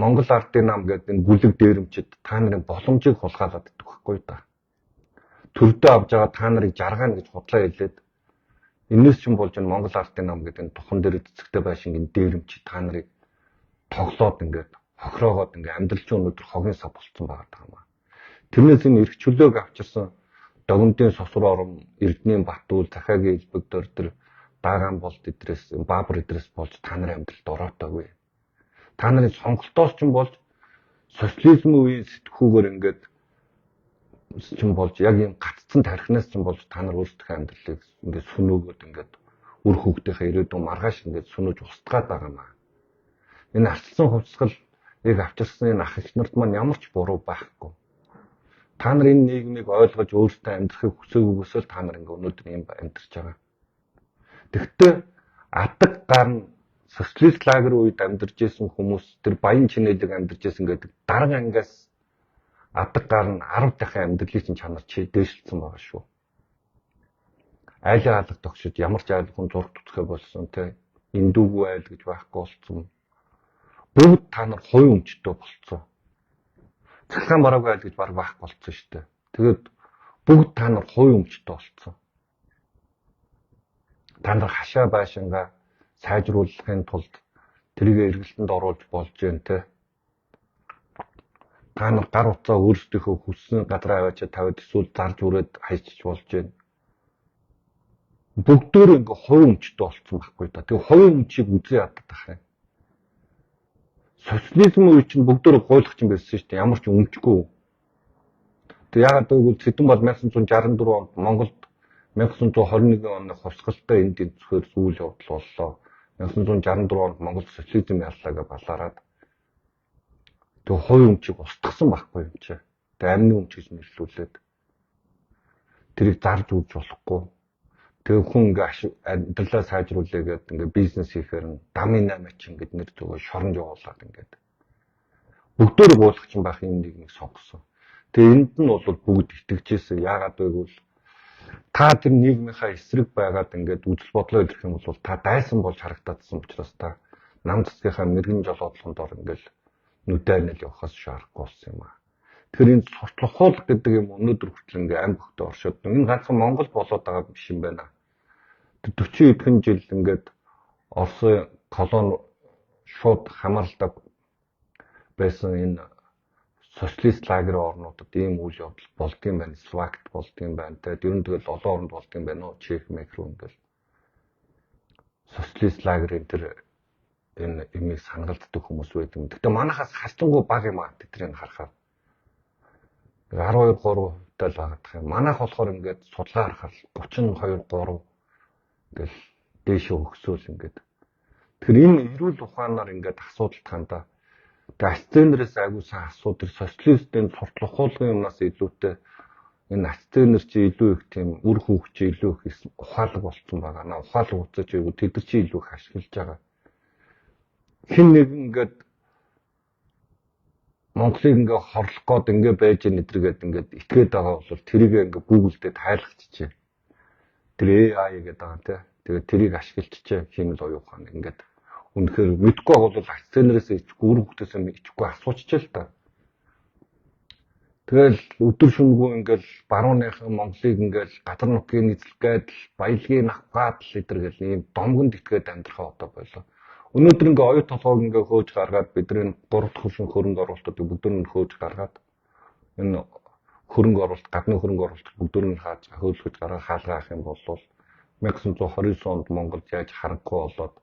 Монгол Ардын нам гэдэг энэ бүлэг дээрэмчид та нарын боломжийг хулгайлаад идэх байхгүй да. Төрдөө авж байгаа та нарыг жаргана гэж худлаа хэлээд энэс чинь болж энэ Монгол Ардын нам гэдэг энэ тухан дээр цэцэгтэй байшингийн дээрэмчид та нарыг тоглоод ингээд хохироогоод ингээд амьдралчин өнөдөр хогийн сав болцсон байгаа юм аа. Тэрнээс энэ эрх чөлөөг авчирсан Догомдын Сосроо орон, Эрдэнийн Батүл, Захаагийн Илбэг дөрдөр Даагаан болд эдрээс Баабар эдрээс болж та нарын амьдралд ороотойгүй. Та нарын сонголтоос ч болж социализм үеийн сэтгхүүгээр ингээд ч болж яг юм гаццсан тархинаас ч болж та нар өөрсдөө амьдралыг ингээд сүнөөгөөд ингээд үр хүүхдийнхээ ирээдүйн маргааш ингээд сүнөж устгаад байгаа юм аа. Энэ арчилсан хувьсгалыг авчирсан энэ ах эх нарт маань ямар ч буруу байхгүй. Та нар энэ нийгмийг ойлгож өөрсдөө амьдрахыг хүсээгүйгээс л та нар ингээд өнөөдөр юм амьдарч байгаа. Тэгвэл адаг гар нь социалист лагерь үед амьдарч исэн хүмүүс тэр баян чинэлэг амьдарч исэн гэдэг дарга ангиас адаг гар нь 10 дахин амьдралын чинь чанар чи дээшилсэн байгаа шүү. Айлын хаалга тогшид ямар ч айлхан зург түтхэ болсон те эндүүгүй айл гэж байхгүй болсон. Бүгд та нар хувийн өмчтөө болцсон. Цахилгаан бараагүй айл гэж баг байхгүй болцсон шүү дээ. Тэгээд бүгд та нар хувийн өмчтөө болцсон. Та нар хашаа байшингаа сайжруулахын тулд тэрийг эргэлтэнд оруулж болж гэн те. Та нар гар утсаа өөрсдийнхөө хүссэн газар аваачаа тавиад эсвэл зарж үрээд хайчиж болж гэн. Бүгдөө ингээ хувийн өмчтөө болцсон байхгүй да. Тэгээ хувийн өмчийг үзээ яддаг тах юм. Социализм үе чинь бүгдөө гуйлах чинь байсан шүү дээ. Ямар ч өмчгүй. Тэг яагаад гэвэл Сэдэн бол 1964 онд Монголд 1921 оны хувьсгалтай энд тэнцвэр үйл явдал боллоо. 1964 онд Монгол социализм яллаа гэж балаараад тэг хувийн өмчийг устгасан байхгүй юм чи. Тэг амны өмч гэж нэрлүүлээд тэрийг зарж үүж болохгүй. Тэг хүн ингээ амьдралаа сайжруулъя гэдэг ингээ бизнес хийхээр дамын 8 чин гэд нэр зүгээр шоронд явуулаад ингээд бүгдөө гуйлах чинь байх юм нэг сонгосон. Тэг энд нь бол бүгд итгэжсэн. Яагаад гэвэл та тэр нийгмийнхаа эсрэг байгаад ингээд үзэл бодлоо илэрх юм бол та дайсан болж харагдаадсан учраас та нам цэцгийнхаа мэрэгэн жолоодлогонд ор ингээд нүдэнэл явахаас шаарахгүй болсон юм аа. Тэгэхээр энэ сурталхуул гэдэг юм өнөөдөр хүртэл ингээ амь бөхтө оршоод энэ ганцхан Монгол болоод байгаа биш юм байна. 40 хэдхэн жил ингээд Оросын колони шууд хамааралтай байсан энэ социалист лагерь орнуудад ийм үйл явдал болдгийм байна. Словакт болдгийм байна. Тэгээд ер нь тэгэл олон оронд болдгийм байна уу? Чех, Мекрон ингээл социалист лагерь тэр энэ имийг санагалддаг хүмүүс байдаг юм. Гэтэ манайхаас харцангуй бага юм аа тэднийг харахаар 12 3 тал багадах юм. Манайх болохоор ингээд судалгаа харахаар 32 3 ингээл дээшээ өгсөөл ингээд. Тэгэхээр энэ эрүүл ухаанаар ингээд асуудалт хандаа. Тэгээ акционерээс агуулсан асуудал социалистын сурталхуулгын юмнаас илүүтэй энэ акционер чи илүү их тийм үр хүүхд чи илүү их ухаалаг болцсон байгаа. На ухаалаг уцаач юу тэд чи илүү их ашиглаж байгаа. Хин нэг ингээд Монголыг ингээ хорлох гээд ингээ байж нэдэргээд ингээд итгээд байгаа бол тэрийг ингээ Google-д тайлгчжээ. Тэр AI гэдэг байгаа тий. Тэгээд тэрийг ашиглажээ хэмэл оюухан ингээд үнэхээр мэдгүй бол акционерээс ичгүй үр хөвгтөөс ичгүй асуучжээ л та. Тэгэл өдөр шөнөгүй ингээл барууныхан Монголыг ингээл газар нутгийн эзлэх гээд баялагын авгаад л эдэргээл ийм домгонд итгээд амьдрахаа одоо болоо. Өнөөдөр ингээ оюу толгойг ингээ хөөж гаргаад бидний 3 дахь хөрөнгө оруулалтыг бүгдөө нь хөөж гаргаад энэ хөрөнгө оруулалт гадны хөрөнгө оруулалт бүгдөө нь хөөж гаргаад хаалгаа авах юм бол 1929 онд Монголд яаж харанхуй болоод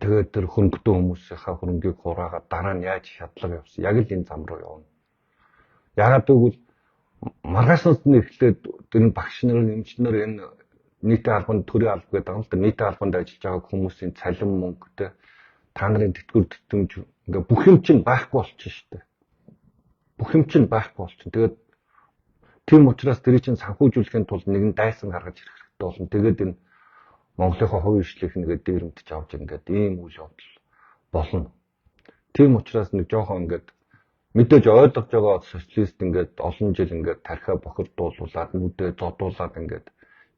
тэгээд тэр хөрөнгөтэй хүмүүсийнхаа хөрөнгийг хураагаад дараа нь яаж шатлаг явсан. Яг л энэ зам руу явна. Яагаад гэвэл маргаашнаас нь эхлээд энэ багш нар эмчнэр энэ нийтийн албанд төрийн алба гэдэг юм л да. Нийтийн албанд ажиллаж байгаа хүмүүсийн цалин мөнгөтэй та нарын тэтгэвэр тэтгэмж ингээ бүх юм чинь байхгүй болчихно шүү дээ. Бүх юм чинь байхгүй болчихно. Тэгээд тийм учраас тэрийг чинь санхүүжүүлэхийн тулд нэгэн дайсан гаргаж ирэх хэрэгтэй болно. Тэгээд энэ Монголынхаа хувийн ишлэх нэгэ дээрэмтж авч ингээд ийм үйл явдал болно. Тийм учраас нэг жоохон ингээд мэдээж ойлгож байгаа социалист ингээд олон жил ингээд тархиа бохирдуулуулаад нүдээ зодуулаад ингээд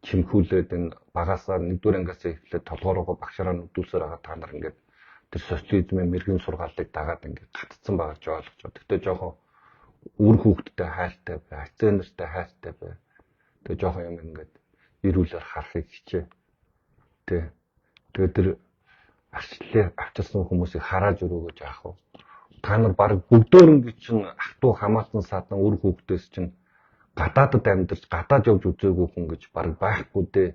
чимхүүлээд энэ багасаа нэгдүгээр ангиасаа эхлээд толгоороо багшаараа нүдүүлсээр байгаа та нар ингээд тэр социализмын мэрэгэн сургаалыг дагаад ингээд гатцсан байгаа ч ойлгож байна. Тэгтээ жоохон үр хүүхдтэй хайртай бай, акционертэй хайртай бай. Тэгээ жоохон юм ингээд ирүүлэр харахыг хичээ. Тэгээ тэр авчирсан хүмүүсийг харааж өрөөгөөж яах вэ? Та нар баг бүгдөөрөнгө чинь ах トゥ хамаатан садан үр хүүхдээс чинь гадаадд амьдарч гадаад явж үзээгүй хүн гэж баг байхгүй дээ.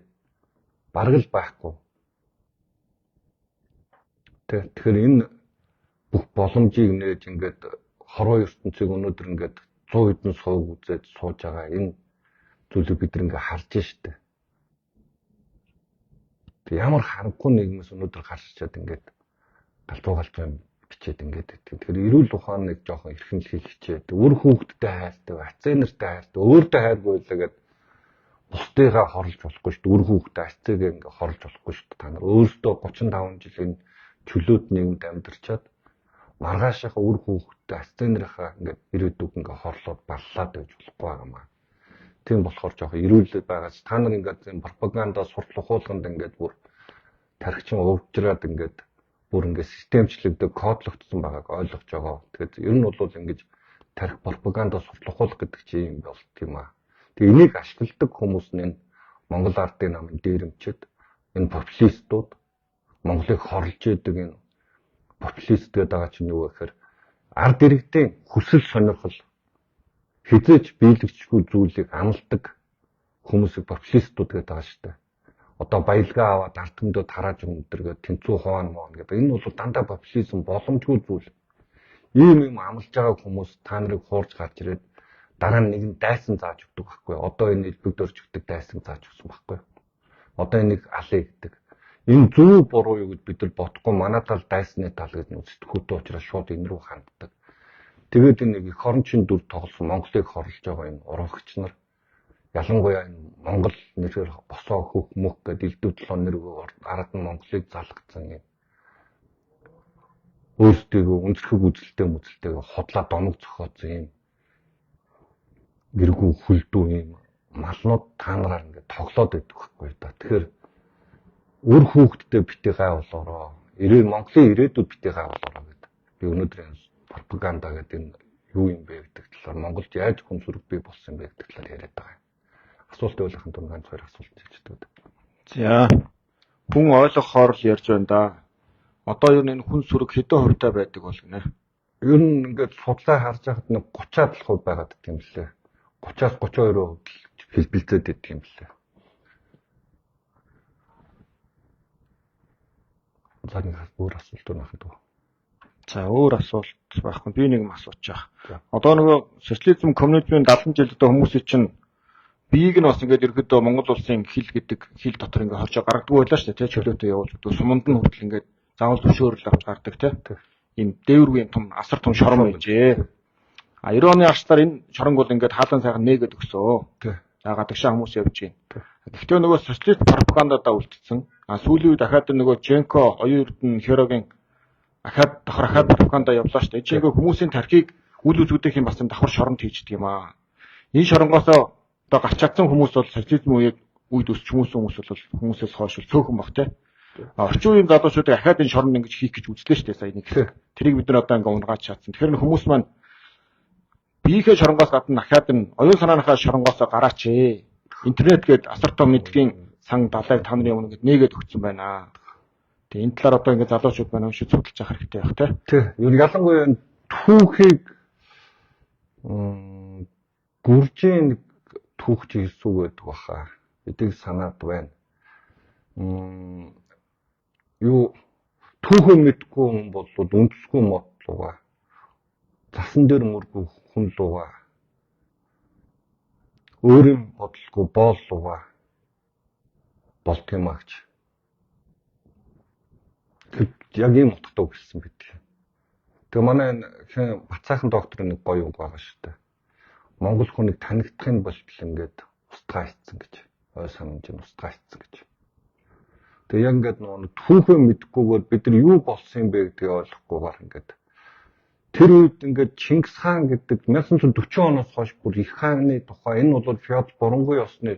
Бараг л байхгүй. Тэгэхээр энэ бүх боломжийг нээж ингээд хорвоо ертөнцийг өнөөдөр ингээд 100 хэдэн сууг үзээд сууж байгаа энэ зүйлийг бид ингээд харж штэ. Тэг ямар харанхуй нийгмээс өнөөдөр гарч чад ингээд галзуу юм бичээд ингээд гэдэг. Тэгэхээр эрүүл ухааныг жоохон эрхэмлэхийг хичээд үр хүүхдтэй хайртай, акционертэй хайртай, өөртөө хайргүй байлаа гэд бусдыгаа хорлож болохгүй шүү дээ. Үр хүүхдтэй акцэгээ ингээд хорлож болохгүй шүү дээ. Та нар өөртөө 35 жилийн чөлөөт нийгэмд амьдарчаад маргаашийнхаа үр хүүхдтэй акционерийнхаа ингээд ирээдүг ингээд хорлоод баллаад байж болохгүй байгаамаа. Тийм болохоор жоохон эрүүлээд байгаач та нар ингээд энэ пропаганда суртал ухуулганд ингээд бүр тархичин урагжраад ингээд бүр ингээд системчлэгдэг кодлогдсон байгааг ойлгож байгаа. Тэгэхээр ер нь бол ингэж тархи пропаганда суртал ухуулга гэдэг чинь юм болт юм аа. Тэгээ энийг ашигладаг хүмүүс нь Монгол ардын намын дээрэмчид энэ популистууд Монголыг хорлж идэг энэ популист гэдэг байгаа чинь юу вэ гэхээр ард иргэдийн хүсэл сонирхол хизээч биелэгчгүй зүйлийг амладаг хүмүүсийг популистууд гэдэг байгаа шүү дээ. Одоо баялгаа аваад ард түмдөө тарааж өндөргөө тэнцүү хуваан моон гэдэг. Энэ бол дандаа популизм боломжгүй зүйл. Ийм амлаж байгаа хүмүүс та нарыг хуурж гарч ирээд дараа нь нэг нь дайсан зааж өгдөг байхгүй. Одоо энэ элбэгд орж өгдөг дайсан зааж өгсөн байхгүй. Одоо энийг алъя гэдэг. Энэ зөв буруу юу гэд бид нар бодохгүй манай тал дайсны тал гэж сэтгхүүтэй учраас шууд энэ рүү ханддаг. Тэгээд энэ нэг эх орончийн дүр тоглосон Монголыг хорлож байгаа энэ урагч нар ялангуяа энэ Монгол нэрээр босоо хөх мөх гэдэг элдв толгойн нэрээр арад нь Монголыг залгацсан юм. Өөрсдөө өнцгөх үзэлтэйг хотлоо домог зохиоцсон юм. Гэргүү хүлдүү юм малнууд та нараар ингээд тоглоод байдаг байхгүй да. Тэгэхээр үр хүүхдтэй битгий гай болоороо. Монголын ирээдүйд битгий гай болоороо гэдэг. Би өнөөдөр энэ пропаганда гэдэг энэ юу юм бэ гэдэг талаар Монголд яаж хүн сүрэг бий болсон юм бэ гэдэг талаар яриад байгаа. Асуулт ойлгохын тулд ганц хоёр асуулт хэлчихдэг. За. Хүн ойлгохоор л ярьж байна да. Одоо юу энэ хүн сүрэг хэдэн хувьтай байдаг бол гинэ. Ер нь ингээд судлаа харж байхад нэг 30-аад л хувь байгаад гэдэг юм лээ. 30-аас 32% хэлбэлзээд байдаг юм лээ. За нэг өөр асуулт байна хаа. За өөр асуулт байхгүй. Би нэг юм асууж байгаа. Одоо нөгөө социализм коммунизмын 70 жил одоо хүмүүсийн чинь биеийг нь бас ингээд ерөөдөө Монгол улсын хил гэдэг хил дотор ингээд хоржоо гаргадаг байлаа шүү дээ. Чөлөөтэй явуулж өгдөг. Суманд нь хүртэл ингээд заавал зөвшөөрөл авч гардаг тийм. Ийм дээвргийн том асар том шорон байжээ. 90 оны агшлаар энэ шоронг бол ингээд хаалан сайхан нээгээд өгсөө. За гадагшаа хүмүүс явж байна. Гэхдээ нөгөө социалист пропагандадаа үлдсэн. Сүүлийн үед дахиад нөгөө Женко оюун эрдэнэ Херогийн дахиад пропаганда явлаа шүү дээ. Эцэг хүмүүсийн тархийг үл үзэгдэх юм бас давхар шоронд хийждэг юм аа. Энэ шоронгоос одоо гарч чадсан хүмүүс бол социализм үед өсч хүмүүс бол хүмүүсээс хойш цөөхөн баг те. Орчин үеийн залуучуудыг ахаад энэ шоронд ингэж хийх гэж үзлээ шүү дээ сая нэг. Тэрийг бид нар одоо ингээ унгаач чадсан. Тэгэхээр хүмүүс маань биеийнхээ шоронгоос гадна ахаад энэ оюун санааныхаа шоронгоос гараач ээ. Интернет гээд асар том мэдлэгийн сан далайг та нарын өмнө нэгээд өгсөн байна. Тэгээ энэ талаар одоо ингээ залуучууд маань уншиж судалж авах хэрэгтэй байх те. Тий. Юу ялангуяа түүхийг гүржийн түүхч хэлсүү гэдэг баха. Эдийг санаад байна. Юу түүхөө мэдгүй хүн бол үндэсгүй мод луга. Засан дээр мөргүй хүн луга. Өөрийн бодлого боол луга. Болт юм агч. Яг ийм утгатай өгсөн бид. Тэгээ манай Бацаахан докторын нэг гоё үг байгаа шүү дээ. Монгол хүнийг танигдахын болтол ингээд устгаа хийцэн гэж. Ой санамж нь устгаа хийцэн гэж. Тэгээ яг ингээд түүхээ мэдгүйгээр бид нар юу болсон юм бэ гэдгийг ойлгохгүйгээр ингээд тэр үед ингээд Чингис хаан гэдэг 1940 оноос хойш бүр их хааны тухай энэ бол феод бурангүй ёсны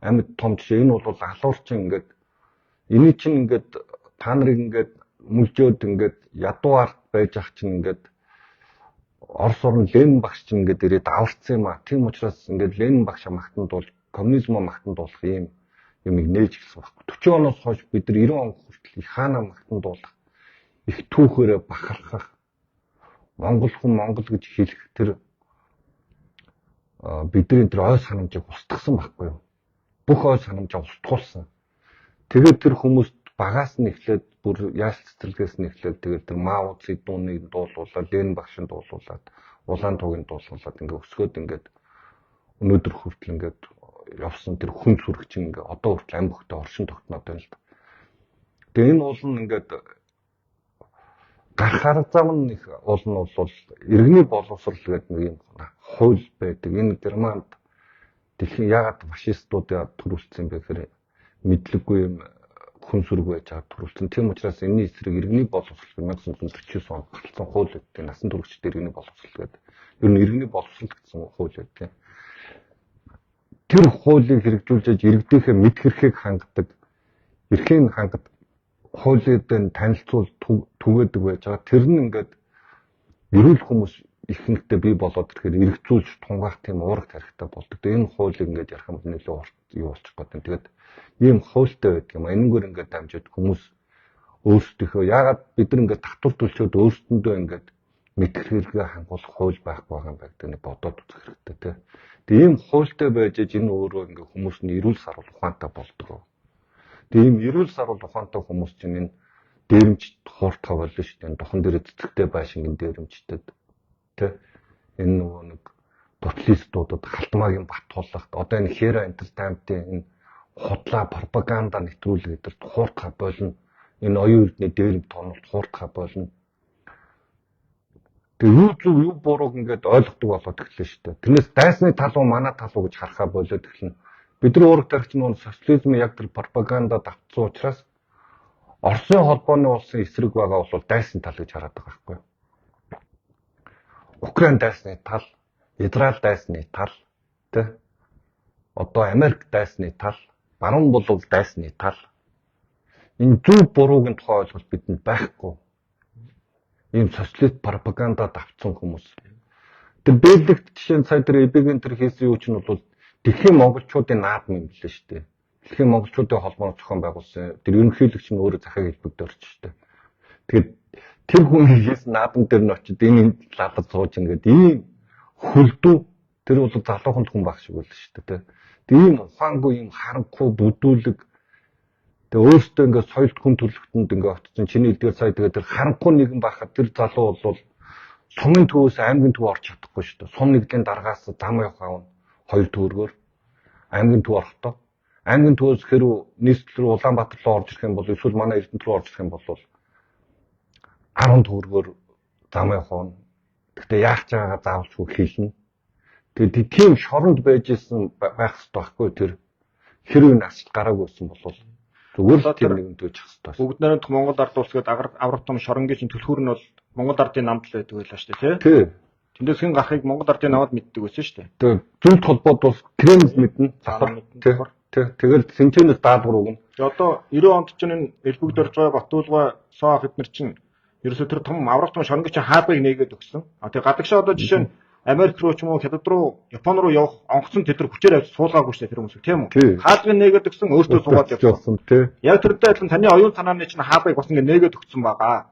амьд том жишээ. Энэ бол алуурчин ингээд эний чинь ингээд та нарыг ингээд мүлжөөд ингээд ядуу арт байж ах чинь ингээд Орос орн Ленин багш чинь ингээд ирээд аварцсан юм а. Тийм учраас ингээд Ленин багш магтанд бол коммунизм магтанд болох юм нээж эхэлсэн байхгүй. 40 оноос хойш бид нар 90 он хүртэл их хаана магтанд болох их түүхээрээ бахархах Монгол хүн Монгол гэж хэлэх тэр бидний тэр ой санамжийг устгасан байхгүй юу? Бүх ой санамжаа устгуулсан. Тэгээд тэр хүмүүст багаас нь эхлээд бүр яаш цэцэрлэгээс нь эхлээд тэгээд тэр Мао Цзэдуныг дуулуулаад, Ленин багшин дуулуулаад, Улаан тугийн дуулуулаад ингээд өсгөөд ингээд өнөөдөр хүртэл ингээд явсан тэр хүн сүргчин ингээд одоо хүртэл ам бөхтө оршин тогтноод байна л да. Тэгээд энэ уул нь ингээд гарах арга зам нь их уул нь бол иргэний боловсрол гэдэг нэг юм хууль байдаг. Энэ Германд дэлхийн яагаад фашистуудаа төрүүлсэн бэ гэхээр мэдлэггүй юм хүн сүрэг байж байгаа төрүүлсэн. Тийм учраас энэний эсрэг иргэний боловсрол 1949 онд гарсан хууль гэдэг. Насан туршид иргэний боловсрол гэдэг. Ер нь иргэний боловсрол гэсэн хууль байдаг. Тэр хуулийг хэрэгжүүлж иргэдийнхээ мэд хэрхийг хангадаг, эрхийн хангадаг хуулиудын танилцуул түгээдэг байж байгаа. Тэр нь ингээд эрүүл хүмүүс ихэнхдээ бий болоод ирэхээр эргцүүлж тунгаах тийм уурах хэрэгтэй болдог. Энэ хуулийг ингээд ярих юм бол нөлөө юу болчих гээд. Тэгээд ийм хуультай байдаг юм. Энэгээр ингээд дамжууд хүмүүс өөрсдийнхөө яагаад бид нар ингээд татвар төлчөөд өөрсдөндөө ингээд мэдхэрхээ хангуулах хууль байхгүй байгаа юм байна гэдэг бодоод үзэх хэрэгтэй тий. Тэгээд ийм хуультай байж энэ өөрөө ингээд хүмүүс нь эрүүл сарвал ухаантай болдог. Тэгээд ийм эрүүл сарвал ухаантай хүмүүс чинь энэ дээрэмж хууртаа болно шүү дээ. Духан дээр цэцэгтэй байшингийн дээрэмжтэй тий. Энэ нөгөө нэг тоталистуудад халтмаагийн бат тулахт одоо энэ Hero Entertainment-ийн энэ худлаа пропаганда нэвтрүүлэг гэдэрт хууртаа болно. Энэ оюун эрдний дээрэмж тонолт хууртаа болно. Тэгээ юу зөв юу бурууг ингээд ойлгодог болоод эхэллээ шүү дээ. Тэрнээс дайсны тал уу манай тал уу гэж харахаа болоод эхэлнэ. Бидний уурах тархич нь социализм яг тэр пропаганда давтсан учраас Оросын холбооны улсын эсрэг байгаа бол дайсны тал гэж хараад байгаа байхгүй юу? Украин дайсны тал, Израиль дайсны тал, тэ? Одоо Америк дайсны тал, баруун бол дайсны тал. Энэ зөв буруугийн тухай ойлголт бидэнд байхгүй. Ийм социалист пропаганда давтсан хүмүүс. Тэр Бэлэгт жишээ нь сая тэр эбигийн тэр хийсэн юу ч нь бол дэлхийн монголчуудын наадам юм лээ шүү дээ. Дэлхийн монголчуудын холбооны зохион байгуулсан. Тэр ерөнхийлөгч нь өөрөө захиаг хэлбэгд орч шүү дээ. Тэгээд тэр хүн хийсэн наадам дээр нь очиод энэ лалад сууж ингээд ийм хөлдөө тэр бол залууханд хүн баг шиг байл шүү дээ. Тэгээд ийм ухаангүй ийм харанхуй бүдүүлэг тэгээ өөртөө ингээд соёлт хүн төлөвтөнд ингээд очсон чиний эдгээр сая тэгээ тэр харанхуй нэгэн байхад тэр залуу бол сумын төвөөс аймгийн төв орж чадахгүй шүү дээ. Сум нэгдлийн дараагаас зам явах аав 2 төгрөгөөр аймгийн төв орохдоо аймгийн төвөөс хэрв нийслэл рүү Улаанбаатар руу орж ирэх юм бол эсвэл манай Эрдэнэт рүү орж ирэх юм бол 10 төгрөгөөр зам явах уу. Гэхдээ яах ч байгаагаа заавалчгүй хэлнэ. Тэгээд тийм шоронд байж исэн байх хэрэгтэй байхгүй тэр хэрвээ насч гараагүйсэн бол зүгээр л тийм нэгэн төвч хэвчээ. Бүгд найрамдах Монгол ард улс гэдэг аврах том шоронгийн чинь төлхөр нь бол Монгол ардын намд л байдаг байлаа шүү дээ тий. Тэндээс хэн гарахыг Монгол ардын намд мэддэг байсан шүү дээ. Тэгээ зөвлөлт холбоод бол Кремл мэднэ. Тий. Тэгэл Синчэнэс даалгавар өгнө. Одоо 90 онд чинь энэ элбэгд орж байгаа Батуулга Соо хэднэр чинь ерөөсөө тэр том аврах том шоронгийн чинь хаалгыг нээгээд өгсөн. Тэгээ гадагшаа одоо жишээ нь Америк руу ч юм уу Хятад руу Япон руу явах онгоцон тэд нар хүчээр авч суулгаагүй шүү дээ тэр хүмүүс тийм үү? Хаалгыг нээгээд өгсөн өөртөө суугаад явсан тий. Яг тэрдээ адилхан таны оюун санааны чинь хаалгыг бас ингэ нээгээд өгсөн байгаа.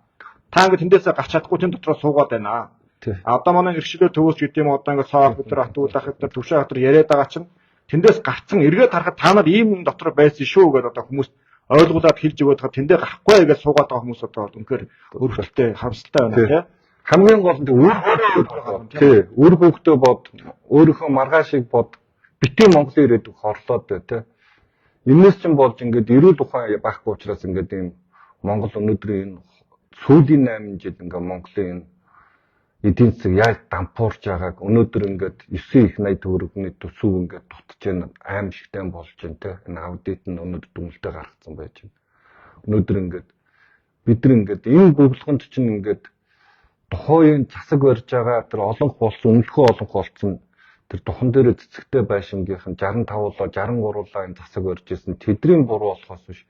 Та ингэ тэндээсээ гарч чадахгүй тэнд дотроо суугаад байна. Одоо манай иргэшилөө төвөөс гэдэг юм одоо ингэ Соо бид нар Батуулах бид нар Төвшөө хатар яриад байгаа чинь тэндээс гарцсан эргээд харахад та нар ийм юм дотор байсан шүү гэдээ одоо хүмүүс ойлгуулад хэлж өгöd хаа тэндээ гарахгүй гэж суугаад байгаа хүмүүс одоо үнэхээр өрөвдөлтөй хамсалтай байна тий. Хамгийн гол нь үр хөвгтөө бод өөрийнхөө маргаашийг бод битгий Монголын ирээдүйг хорлоод бай тий. Энэс чинь болж ингээд эрүүл ухаан байхгүй учраас ингээд ийм Монгол өнөөдрийн энэ сүүлийн 8 жил ингээд Монголын эдийн засаг яаж дампуурж байгааг өнөөдөр ингээд 9 их 80 төгрөгний төсөв ингээд дутж байна аим шигтэй болж байна тий. Энэ аудит нь өнөөдөр дүнэлтэд гаргацсан байж байна. Өнөөдөр ингээд бид нар ингээд энэ бүглэхэнд чинь ингээд тухайн засаг барьж байгаа тэр олонх болсон, өмнөхөө олонх болсон тэр духан дээр цэцэгтэй байшингийнх нь 65-уулаа 63-уулаа энэ засаг барьж исэн тэдний буруу болохоос биш.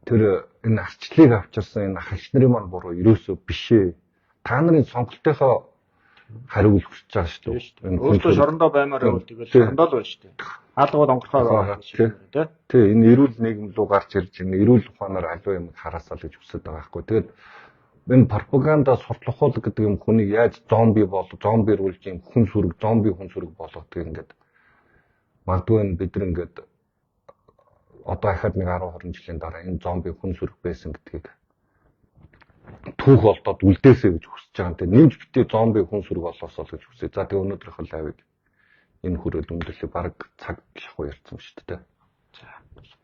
Тэр энэ арчлыг авчирсан энэ ахалч нарын маань буруу ерөөсөө биш ээ. Та нарын сонголтынхоо хариуг хүсэж байгаа шүү дээ. Энэ өөртөө шорондоо баймаар байвал тэгэл шорондоо л байна шүү дээ. Хаалгууд онгорхоо байгаа шиг тийм. Тий, энэ эрүүл нийгэм рүү гарч ирж энэ эрүүл ухаанаар аливаа юм хараасаа л гэж хүсэж байгаа байхгүй. Тэгээд энэ пропаганда сурталхуулах гэдэг юм хүнийг яаж зомбируулж юм зомби хүн сүрэг болгодог ингээд магадгүй бид нар ингээд одоо ахад нэг 10 20 жилийн дараа энэ зомби хүн сүрэг байсан гэдгийг түүх олдоод үлдээсэй гэж хүсэж байгаа юм. Нэмж битээ зомби хүн сүрэг болоосоо л гэж хүсэе. За тэгээ өнөөдрийнх нь лайвыг энэ хүрээд өндөрлөө баг цаг шахуу ярьсан шүү дээ.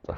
За.